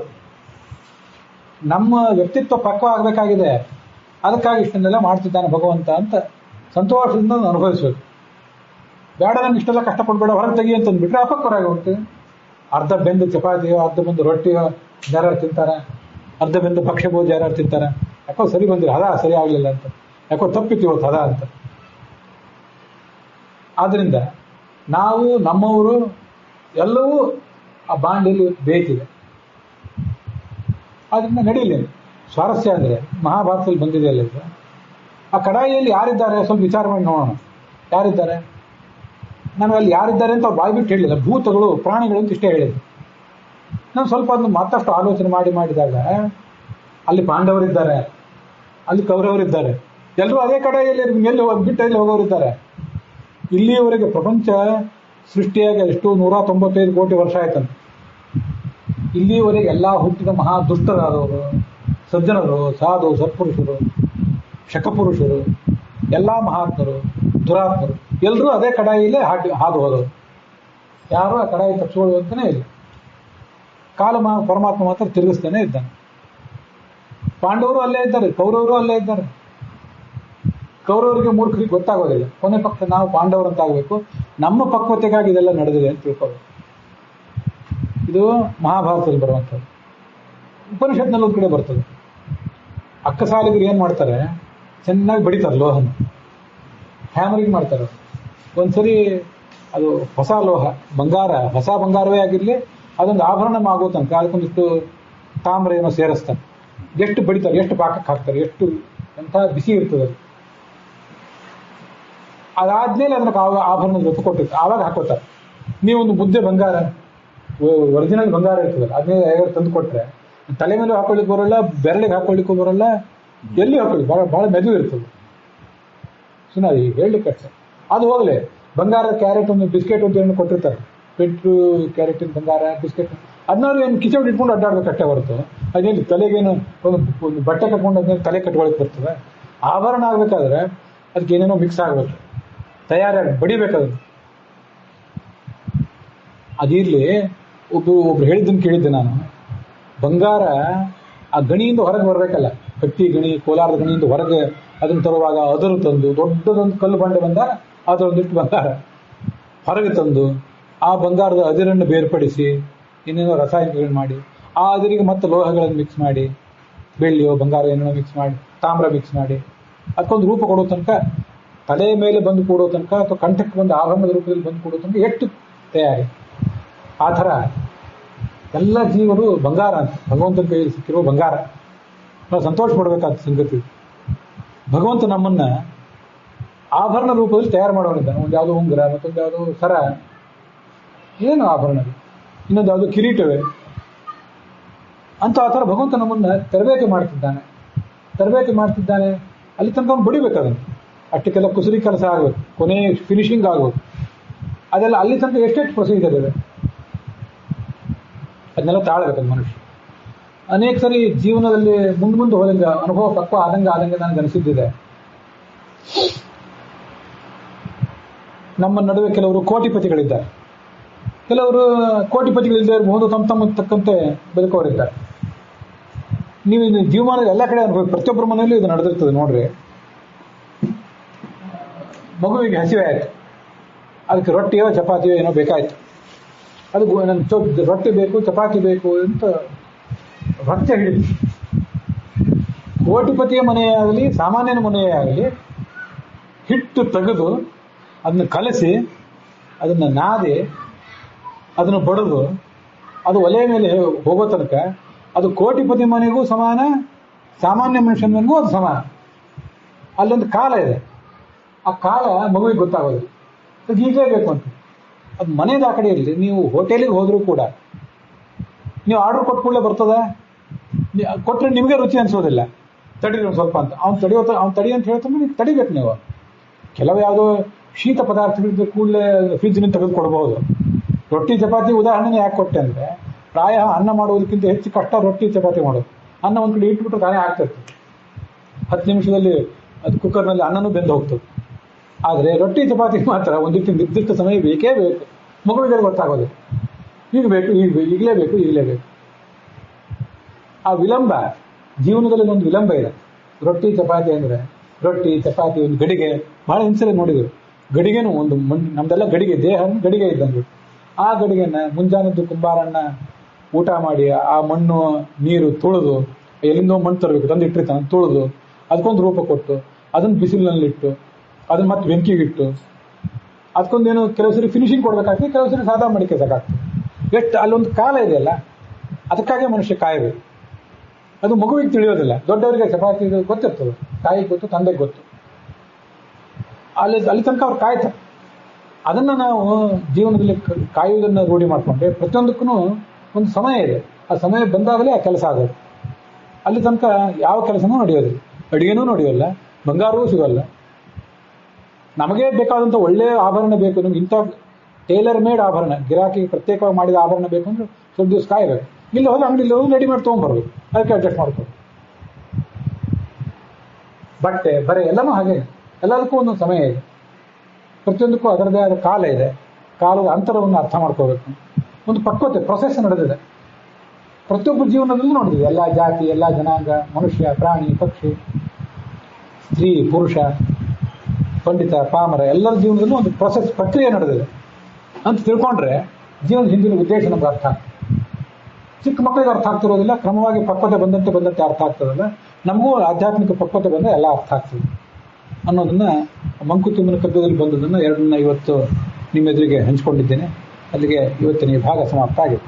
ನಮ್ಮ ವ್ಯಕ್ತಿತ್ವ ಪಕ್ವ ಆಗಬೇಕಾಗಿದೆ. ಅದಕ್ಕಾಗಿ ಇಷ್ಟನ್ನೆಲ್ಲ ಮಾಡ್ತಿದ್ದಾನೆ ಭಗವಂತ ಅಂತ ಸಂತೋಷದಿಂದ ಅನುಭವಿಸಬೇಕು. ಬೇಡ ನಂಗೆ ಇಷ್ಟೆಲ್ಲ ಕಷ್ಟಪಡಬೇಡ, ಹೊರಗೆ ತೆಗಿ ಅಂತಂದ್ಬಿಟ್ರೆ ಅಪಕ್ವರಾಗಿ ಹೋಗ್ತದೆ. ಅರ್ಧ ಬೆಂದು ಚಪಾತಿಯೋ, ಅರ್ಧ ಬೆಂದು ರೊಟ್ಟಿಯೋ ಯಾರು ತಿಂತಾರೆ, ಅರ್ಧ ಬೆಂದು ಭಕ್ಷ್ಯ ಭೋಜ್ಯ ಯಾರು ತಿಂತಾರೆ. ಯಾಕೋ ಸರಿ ಬಂದಿಲ್ಲ, ಹದ ಸರಿ ಆಗಲಿಲ್ಲ ಅಂತ, ಯಾಕೋ ತಪ್ಪಿತ್ತು ಇವತ್ತು ಹದ ಅಂತ. ಆದ್ದರಿಂದ ನಾವು ನಮ್ಮವರು ಎಲ್ಲವೂ ಆ ಬಾಂಡಿಯಲ್ಲಿ ಬೇಯ್ತಿದೆ. ಅದರಿಂದ ನಡೀಲಿ. ಸ್ವಾರಸ್ಯ ಅಂದರೆ ಮಹಾಭಾರತದಲ್ಲಿ ಬಂದಿದೆಯಲ್ಲ ಇದು, ಆ ಕಡಾಯಿಯಲ್ಲಿ ಯಾರಿದ್ದಾರೆ ಸ್ವಲ್ಪ ವಿಚಾರ ಮಾಡಿ ನೋಡೋಣ. ಯಾರಿದ್ದಾರೆ? ನಾನು ಅಲ್ಲಿ ಯಾರಿದ್ದಾರೆ ಅಂತ ಅವ್ರು ಬಾಯ್ಬಿಟ್ಟು ಹೇಳಿಲ್ಲ, ಭೂತಗಳು ಪ್ರಾಣಿಗಳು ಅಂತ ಇಷ್ಟೇ ಹೇಳಿದ್ರು. ನಾನು ಸ್ವಲ್ಪ ಅದನ್ನು ಮತ್ತಷ್ಟು ಆಲೋಚನೆ ಮಾಡಿದಾಗ ಅಲ್ಲಿ ಪಾಂಡವರಿದ್ದಾರೆ, ಅಲ್ಲಿ ಕೌರವರಿದ್ದಾರೆ, ಎಲ್ಲರೂ ಅದೇ ಕಡೆಯಲ್ಲಿ ಎಲ್ಲಿ ಬಿಟ್ಟು ಎಲ್ಲಿ ಹೋಗೋರಿದ್ದಾರೆ. ಇಲ್ಲಿಯವರೆಗೆ ಪ್ರಪಂಚ ಸೃಷ್ಟಿಯಾಗಿ ಎಷ್ಟು 195 ಕೋಟಿ ವರ್ಷ ಆಯ್ತಂತೆ. ಇಲ್ಲಿಯವರೆಗೆ ಎಲ್ಲ ಹುಟ್ಟಿದ ಮಹಾ ದುಷ್ಟರಾದವರು, ಸಜ್ಜನರು, ಸಾಧು ಸತ್ಪುರುಷರು, ಶಕಪುರುಷರು, ಎಲ್ಲ ಮಹಾತ್ಮರು, ದುರಾತ್ಮರು ಎಲ್ಲರೂ ಅದೇ ಕಡಾಯಿಯಲ್ಲೇ ಹಾದು ಹೋದವರು. ಯಾರು ಆ ಕಡಾಯಿ ತಪ್ಪಿಸ್ಕೊಳ್ಳುವಂತನೇ ಇಲ್ಲ. ಪರಮಾತ್ಮ ಮಾತ್ರ ತಿರುಗಿಸ್ತಾನೆ ಇದ್ದಾನೆ. ಪಾಂಡವರು ಅಲ್ಲೇ ಇದ್ದಾರೆ, ಕೌರವರು ಅಲ್ಲೇ ಇದ್ದಾರೆ. ಕೌರವರಿಗೆ ಮೂರ್ಖರಿಗೆ ಗೊತ್ತಾಗೋದಿಲ್ಲ. ಕೊನೆ ಪಕ್ಷ ನಾವು ಪಾಂಡವರಂತಾಗಬೇಕು, ನಮ್ಮ ಪಕ್ವತೆಗಾಗಿ ಇದೆಲ್ಲ ನಡೆದಿದೆ ಅಂತ ತಿಳ್ಕೋಬೇಕು. ಇದು ಮಹಾಭಾರತದಲ್ಲಿ ಬರುವಂಥದ್ದು. ಉಪನಿಷತ್ನಲ್ಲಿ ಒಂದು ಕಡೆ ಬರ್ತದೆ. ಅಕ್ಕಸಾಲಿಗರು ಏನು ಮಾಡ್ತಾರೆ, ಚೆನ್ನಾಗಿ ಬಡಿತಾರೆ ಲೋಹನ, ಹ್ಯಾಮರಿಂಗ್ ಮಾಡ್ತಾರೆ. ಒಂದ್ಸರಿ ಅದು ಹೊಸ ಲೋಹ, ಬಂಗಾರ, ಹೊಸ ಬಂಗಾರವೇ ಆಗಿರಲಿ, ಅದೊಂದು ಆಭರಣ ಆಗೋ ತನಕ ಅದಕ್ಕೊಂದಿಷ್ಟು ತಾಮ್ರ ಏನೋ ಸೇರಿಸ್ತಾರೆ. ಎಷ್ಟು ಬಡಿತಾರೆ, ಎಷ್ಟು ಪಾಕಕ್ಕೆ ಹಾಕ್ತಾರೆ, ಎಷ್ಟು ಎಂಥ ಬಿಸಿ ಇರ್ತದೆ. ಅದಾದ್ಮೇಲೆ ಅದಕ್ಕೆ ಆಭರಣದ ರೂಪ ಕೊಟ್ಟಿರ್ತಾರೆ, ಆವಾಗ ಹಾಕೋತಾರೆ. ನೀವೊಂದು ಮುದ್ದೆ ಬಂಗಾರ, ಒರಿಜಿನಲ್ ಬಂಗಾರ ಇರ್ತದಲ್ಲ, ಅದನ್ನೇ ಯಾರು ತಂದು ಕೊಟ್ರೆ ತಲೆ ಮೇಲೆ ಹಾಕೊಳ್ಳಿಕ್ಕೆ ಬರೋಲ್ಲ, ಬೆರಳಿಗೆ ಹಾಕೊಳ್ಳಿಕ್ಕೂ ಬರೋಲ್ಲ, ಎಲ್ಲಿ ಹಾಕೊಳ್ಳಿ, ಬಹಳ ಮೆದು ಇರ್ತದೆ. ಸುಮ್ಮನೆ ಹೇಳಲಿಕ್ಕೆ ಕಷ್ಟ. ಅದು ಹೋಗಲಿ, ಬಂಗಾರ ಕ್ಯಾರೆಟ್ ಒಂದು ಬಿಸ್ಕೆಟ್ ಅಂತ ಏನು ಕೊಟ್ಟಿರ್ತಾರೆ, 20 ಕ್ಯಾರೆಟಿನ ಬಂಗಾರ ಬಿಸ್ಕೆಟ್, ಅದನ್ನಾರು ಏನು ಕಿಚನ್ ಇಟ್ಕೊಂಡು ಅಡ್ಡಾಡ್ಬೇಕಷ್ಟೇ ಹೊರತು ಅದೇನು ತಲೆಗೇನು ಒಂದು ಬಟ್ಟೆ ಕಟ್ಕೊಂಡು ಅದನ್ನ ತಲೆ ಕಟ್ಕೊಳಕ್ಕೆ ಬರ್ತದೆ. ಆಭರಣ ಆಗ್ಬೇಕಾದ್ರೆ ಅದಕ್ಕೆ ಏನೇನೋ ಮಿಕ್ಸ್ ಆಗಬೇಕು, ತಯಾರಾಗಿ ಬಡಿಬೇಕಾದ್ರೆ. ಅದಿರಲಿ, ಒಬ್ರು ಹೇಳಿದ್ದನ್ನು ಕೇಳಿದ್ದೆ ನಾನು. ಬಂಗಾರ ಆ ಗಣಿಯಿಂದ ಹೊರಗೆ ಬರಬೇಕಲ್ಲ, ಕಟ್ಟಿ ಗಣಿ, ಕೋಲಾರದ ಗಣಿಯಿಂದ ಹೊರಗೆ ಅದನ್ನು ತರುವಾಗ ಅದನ್ನು ತಂದು ದೊಡ್ಡದೊಂದು ಕಲ್ಲು ಬಂಡೆ ಬಂದಾಗ ಅದರೊಂದಿಷ್ಟು ಬಂಗಾರ ಹೊರಗೆ ತಂದು ಆ ಬಂಗಾರದ ಅದಿರನ್ನು ಬೇರ್ಪಡಿಸಿ ಇನ್ನೇನೋ ರಾಸಾಯನಿಕಗಳನ್ನು ಮಾಡಿ ಆ ಅದಿರಿಗೆ ಮತ್ತೆ ಲೋಹಗಳನ್ನು ಮಿಕ್ಸ್ ಮಾಡಿ, ಬೆಳ್ಳಿಯೋ ಬಂಗಾರ ಏನೇನೋ ಮಿಕ್ಸ್ ಮಾಡಿ, ತಾಮ್ರ ಮಿಕ್ಸ್ ಮಾಡಿ ಅದಕ್ಕೊಂದು ರೂಪ ಕೊಡೋ ತನಕ, ತಲೆ ಮೇಲೆ ಬಂದು ಕೂಡೋ ತನಕ ಅಥವಾ ಕಂಠಕ್ಕೆ ಬಂದು ಆಭರಣದ ರೂಪದಲ್ಲಿ ಬಂದು ಕೂಡೋ ತನಕ ಎಷ್ಟು ತಯಾರಿ. ಆ ಥರ ಎಲ್ಲ ಜೀವರು ಬಂಗಾರ ಅಂತ, ಭಗವಂತನ ಕೈಯಲ್ಲಿ ಸಿಕ್ಕಿರೋ ಬಂಗಾರ. ನಾವು ಸಂತೋಷ ಪಡಬೇಕಾದ ಸಂಗತಿ. ಭಗವಂತ ನಮ್ಮನ್ನ ಆಭರಣ ರೂಪದಲ್ಲಿ ತಯಾರು ಮಾಡೋನಿದ್ದಾನೆ. ಒಂದು ಯಾವುದೋ ಉಂಗುರ, ಮತ್ತೊಂದು ಯಾವುದೋ ಸರ, ಏನು ಆಭರಣ, ಇನ್ನೊಂದು ಯಾವುದೋ ಕಿರೀಟವೇ ಅಂತ. ಆ ಥರ ಭಗವಂತ ನಮ್ಮನ್ನ ತರಬೇತಿ ಮಾಡ್ತಿದ್ದಾನೆ. ಅಲ್ಲಿ ತನಕ ಅವ್ನು ಬಡಿಬೇಕಾದನ್ನು, ಅಷ್ಟಕ್ಕೆಲ್ಲ ಕುಸರಿ ಕೆಲಸ ಆಗಬೇಕು, ಕೊನೆ ಫಿನಿಶಿಂಗ್ ಆಗಬೇಕು. ಅದೆಲ್ಲ ಅಲ್ಲಿ ತನಕ ಎಷ್ಟೆಷ್ಟು ಪ್ರೊಸೀಜರ್ ಇದೆ, ಅದನ್ನೆಲ್ಲ ತಾಳಬೇಕದು ಮನುಷ್ಯ. ಅನೇಕ ಸರಿ ಜೀವನದಲ್ಲಿ ಮುಂದೆ ಹೋದಂಗೆ, ಅನುಭವ ಪಕ್ವ ಆದಂಗೆ ನನಗೆ ಅನಿಸಿದ್ದಿದೆ. ನಮ್ಮ ನಡುವೆ ಕೆಲವರು ಕೋಟಿಪತಿಗಳಿದ್ದಾರೆ, ಕೆಲವರು ಕೋಟಿಪತಿಗಳಿಲ್ಲದೆ ಇರಬಹುದು, ತಮ್ಮ ತಕ್ಕಂತೆ ಬದುಕೋರಿದ್ದಾರೆ. ನೀವು ಜೀವಮಾನದ ಎಲ್ಲ ಕಡೆ ಅನುಭವ, ಪ್ರತಿಯೊಬ್ಬರ ಮನೆಯಲ್ಲೂ ಇದು ನಡೆದಿರ್ತದೆ ನೋಡ್ರಿ. ಮಗುವಿಗೆ ಹಸಿವೆ ಆಯಿತು, ಅದಕ್ಕೆ ರೊಟ್ಟಿಯೋ ಚಪಾತಿಯೋ ಏನೋ ಬೇಕಾಯ್ತು, ಅದು ನನಗೆ ರೊಟ್ಟಿ ಬೇಕು, ಚಪಾತಿ ಬೇಕು ಅಂತ ರೊಟ್ಟೆ ಹಿಡಿದು. ಕೋಟಿಪತಿಯ ಮನೆಯೇ ಆಗಲಿ, ಸಾಮಾನ್ಯನ ಮನೆಯೇ ಆಗಲಿ, ಹಿಟ್ಟು ತೆಗೆದು ಅದನ್ನು ಕಲಸಿ, ಅದನ್ನು ನಾದಿ, ಅದನ್ನು ಬಡಿದು, ಅದು ಒಲೆ ಮೇಲೆ ಹೋಗೋ ತನಕ ಅದು ಕೋಟಿಪತಿ ಮನೆಗೂ ಸಮಾನ, ಸಾಮಾನ್ಯ ಮನುಷ್ಯನ ಮನೆಗೂ ಅದು ಸಮಾನ. ಅಲ್ಲೊಂದು ಕಾಲ ಇದೆ, ಆ ಕಾಲ ಮಗುವಿಗೆ ಗೊತ್ತಾಗೋದು, ಅದು ಹೀಗೇ ಬೇಕು ಅಂತ. ಅದು ಮನೆಯದು ಆ ಕಡೆ ಇರಲಿ, ನೀವು ಹೋಟೆಲಿಗೆ ಹೋದರೂ ಕೂಡ ನೀವು ಆರ್ಡ್ರ್ ಕೊಟ್ಕೊಳ್ಳೆ ಬರ್ತದ, ಕೊಟ್ಟರೆ ನಿಮಗೆ ರುಚಿ ಅನಿಸೋದಿಲ್ಲ. ತಡೀರಿ ಒಂದು ಸ್ವಲ್ಪ ಅಂತ, ಅವ್ನು ತಡಿ ಅಂತ ಹೇಳ್ತಾನೆ, ನೀವು ತಡಿಬೇಕು. ನೀವು ಕೆಲವು ಯಾವುದೋ ಶೀತ ಪದಾರ್ಥಗಳಿದ್ದ ಕೂಡಲೇ ಫ್ರಿಜ್ನಿಂದ ತೆಗೆದು ಕೊಡ್ಬೋದು. ರೊಟ್ಟಿ ಚಪಾತಿ ಉದಾಹರಣೆ ಯಾಕೆ ಕೊಟ್ಟೆ ಅಂದರೆ, ಪ್ರಾಯ ಅನ್ನ ಮಾಡುವುದಕ್ಕಿಂತ ಹೆಚ್ಚು ಕಷ್ಟ ರೊಟ್ಟಿ ಚಪಾತಿ ಮಾಡೋದು. ಅನ್ನ ಒಂದು ಕಡೆ ಇಟ್ಬಿಟ್ರೆ ತಾನೇ ಆಗ್ತಿರ್ತದೆ, 10 ನಿಮಿಷದಲ್ಲಿ ಅದು ಕುಕ್ಕರ್ನಲ್ಲಿ ಅನ್ನನೂ ಬೆಂದು ಹೋಗ್ತದೆ. ಆದರೆ ರೊಟ್ಟಿ ಚಪಾತಿ ಮಾತ್ರ ಒಂದಿಷ್ಟು ನಿರ್ದಿಷ್ಟ ಸಮಯ ಬೇಕೇ ಬೇಕು. ಮಗುವಿಗೆ ಗೊತ್ತಾಗೋದು, ಈಗ ಬೇಕು, ಈಗಲೇ ಬೇಕು. ಆ ವಿಳಂಬ ಜೀವನದಲ್ಲಿ ಒಂದು ವಿಳಂಬ ಇದೆ. ರೊಟ್ಟಿ ಚಪಾತಿ ಅಂದರೆ, ರೊಟ್ಟಿ ಚಪಾತಿ ಒಂದು ಗಡಿಗೆ, ಬಹಳ ಹಿಂಸೆ ನೋಡಿದ್ರು. ಗಡಿಗೆನೂ ಒಂದು ನಮ್ದೆಲ್ಲ ಗಡಿಗೆ, ದೇಹ ಗಡಿಗೆ ಇದ್ದಂಗೆ. ಆ ಗಡಿಗೆನ ಮುಂಜಾನೆದ್ದು ಕುಂಬಾರಣ್ಣ ಊಟ ಮಾಡಿ ಆ ಮಣ್ಣು ನೀರು ತುಳಿದು, ಎಲ್ಲಿಂದೋ ಮಣ್ಣು ತರಬೇಕು ತಂದು ಇಟ್ಟಿರ್ತಾನೆ, ತುಳಿದು ಅದಕ್ಕೊಂದು ರೂಪ ಕೊಟ್ಟು, ಅದನ್ನು ಬಿಸಿಲಿನಲ್ಲಿಟ್ಟು, ಅದನ್ನು ಮತ್ತೆ ಬೆಂಕಿಗಿಟ್ಟು, ಅದಕ್ಕೊಂದೇನು ಕೆಲವು ಸರಿ ಫಿನಿಶಿಂಗ್ ಕೊಡ್ಬೇಕಾಗ್ತದೆ, ಕೆಲವು ಸರಿ ಸಾದಾ ಮಾಡಿಕೆ ಸಾಕಾಗ್ತದೆ. ಎಷ್ಟು ಅಲ್ಲೊಂದು ಕಾಲ ಇದೆಯಲ್ಲ, ಅದಕ್ಕಾಗಿ ಮನುಷ್ಯ ಕಾಯಬೇಕು. ಅದು ಮಗುವಿಗೆ ತಿಳಿಯೋದಿಲ್ಲ, ದೊಡ್ಡವರಿಗೆ ಚಪಾತಿ ಗೊತ್ತಿರ್ತದೆ, ತಾಯಿಗೆ ಗೊತ್ತು, ತಂದೆಗೆ ಗೊತ್ತು. ಅಲ್ಲಿ ತನಕ ಅವ್ರು ಕಾಯ್ತಾರೆ. ಅದನ್ನು ನಾವು ಜೀವನದಲ್ಲಿ ಕಾಯುವುದನ್ನು ರೂಢಿ ಮಾಡಿಕೊಂಡ್ರೆ ಪ್ರತಿಯೊಂದಕ್ಕೂ ಒಂದು ಸಮಯ ಇದೆ. ಆ ಸಮಯ ಬಂದಾಗಲೇ ಆ ಕೆಲಸ ಆಗೋದು. ಅಲ್ಲಿ ತನಕ ಯಾವ ಕೆಲಸನೂ ನಡೆಯೋದಿಲ್ಲ, ಅಡುಗೆನೂ ನಡೆಯೋಲ್ಲ, ಬಂಗಾರವೂ ಸಿಗೋಲ್ಲ. ನಮಗೆ ಬೇಕಾದಂಥ ಒಳ್ಳೆಯ ಆಭರಣ ಬೇಕು, ನಮ್ಗೆ ಇಂಥ ಟೇಲರ್ ಮೇಡ್ ಆಭರಣ, ಗಿರಾಕಿಗೆ ಪ್ರತ್ಯೇಕವಾಗಿ ಮಾಡಿದ ಆಭರಣ ಬೇಕು ಅಂದರೆ ಸ್ವಲ್ಪ ದಿವಸ ಕಾಯಬೇಕು. ಇಲ್ಲಿ ಹೋದ್ರೆ ಅಂಗಡಿಲಿ ಹೋಗಿ ರೆಡಿಮೇಡ್ ತೊಗೊಂಡ್ಬರ್ಬೇಕು, ಅದಕ್ಕೆ ಅಡ್ಜಸ್ಟ್ ಮಾಡ್ಕೊಂಡು. ಬಟ್ಟೆ ಬರೀ ಎಲ್ಲನೂ ಹಾಗೆ, ಎಲ್ಲದಕ್ಕೂ ಒಂದೊಂದು ಸಮಯ ಇದೆ, ಪ್ರತಿಯೊಂದಕ್ಕೂ ಅದರದೇ ಆದ ಕಾಲ ಇದೆ. ಕಾಲದ ಅಂತರವನ್ನು ಅರ್ಥ ಮಾಡ್ಕೋಬೇಕು. ಒಂದು ಪಕ್ವತೆ, ಪ್ರೊಸೆಸ್ ನಡೆದಿದೆ ಪ್ರತಿಯೊಬ್ಬ ಜೀವನದಲ್ಲೂ ನೋಡಿದ್ವಿ. ಎಲ್ಲ ಜಾತಿ, ಎಲ್ಲ ಜನಾಂಗ, ಮನುಷ್ಯ, ಪ್ರಾಣಿ, ಪಕ್ಷಿ, ಸ್ತ್ರೀ, ಪುರುಷ, ಪಂಡಿತ ಪಾಮರ ಎಲ್ಲರ ಜೀವನದಲ್ಲೂ ಒಂದು ಪ್ರಕ್ರಿಯೆ ನಡೆದಿದೆ ಅಂತ ತಿಳ್ಕೊಂಡ್ರೆ ಜೀವನದ ಹಿಂದಿನ ಉದ್ದೇಶ ನಮ್ಗೆ ಅರ್ಥ ಆಗ್ತದೆ. ಚಿಕ್ಕ ಮಕ್ಕಳಿಗೆ ಅರ್ಥ ಆಗ್ತಿರೋದಿಲ್ಲ, ಕ್ರಮವಾಗಿ ಪಕ್ವತೆ ಬಂದಂತೆ ಅರ್ಥ ಆಗ್ತದಲ್ಲ, ನಮಗೂ ಆಧ್ಯಾತ್ಮಿಕ ಪಕ್ವತೆ ಬಂದರೆ ಎಲ್ಲ ಅರ್ಥ ಆಗ್ತದೆ ಅನ್ನೋದನ್ನ ಮಂಕುತಿಮ್ಮನ ಕಗ್ಗದಲ್ಲಿ ಬಂದದನ್ನು ಎರಡನ್ನ ಇವತ್ತು ನಿಮ್ಮ ಎದುರಿಗೆ ಹಂಚ್ಕೊಂಡಿದ್ದೇನೆ. ಅಲ್ಲಿಗೆ ಇವತ್ತಿನ ಈ ಭಾಗ ಸಮಾಪ್ತ ಆಗಿದೆ.